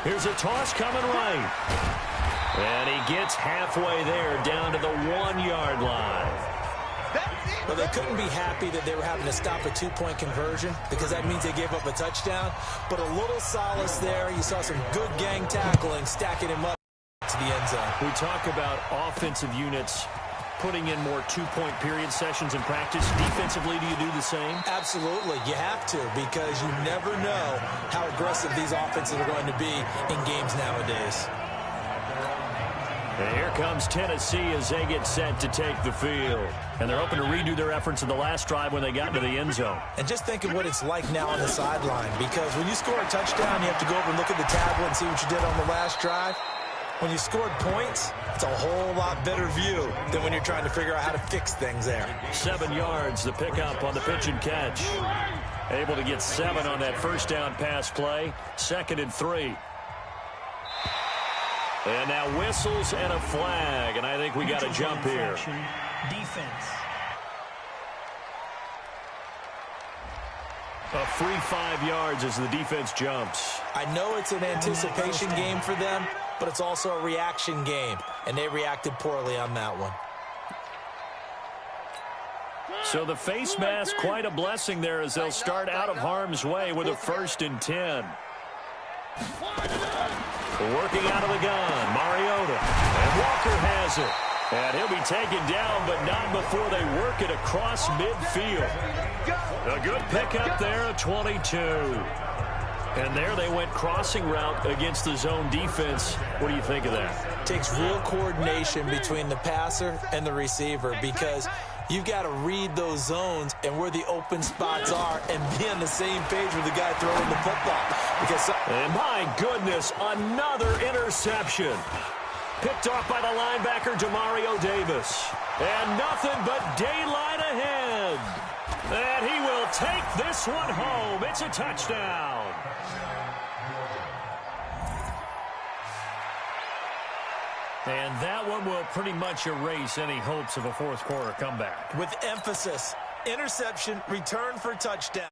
Here's a toss coming right. And he gets halfway there, down to the 1-yard line. Well, they couldn't be happy that they were having to stop a 2-point conversion because that means they gave up a touchdown. But a little solace there. You saw some good gang tackling, stacking him up to the end zone. We talk about offensive units putting in more 2-point period sessions in practice. Defensively, do you do the same? Absolutely. You have to, because you never know how aggressive these offenses are going to be in games nowadays. And here comes Tennessee as they get set to take the field. And they're hoping to redo their efforts in the last drive when they got into the end zone. And just think of what it's like now on the sideline, because when you score a touchdown, you have to go over and look at the tablet and see what you did on the last drive. When you scored points, it's a whole lot better view than when you're trying to figure out how to fix things there. 7 yards, the pickup on the pitch and catch. Able to get 7 on that first down pass play. 2nd and 3. And now whistles and a flag, and I think we got a jump here. Defense. A free 5 yards as the defense jumps. I know it's an anticipation game for them, but it's also a reaction game, and they reacted poorly on that one. So the face mask, quite a blessing there as they'll start out of harm's way with a 1st and 10. Working out of the gun, Mariota. And Walker has it. And he'll be taken down, but not before they work it across midfield. A good pickup there at 22. And there they went crossing route against the zone defense. What do you think of that? Takes real coordination between the passer and the receiver, because you've got to read those zones and where the open spots are and be on the same page with the guy throwing the football. And my goodness, another interception. Picked off by the linebacker, Demario Davis. And nothing but daylight ahead. And he will take this one home. It's a touchdown. And that one will pretty much erase any hopes of a fourth quarter comeback. With emphasis, interception, return for touchdown.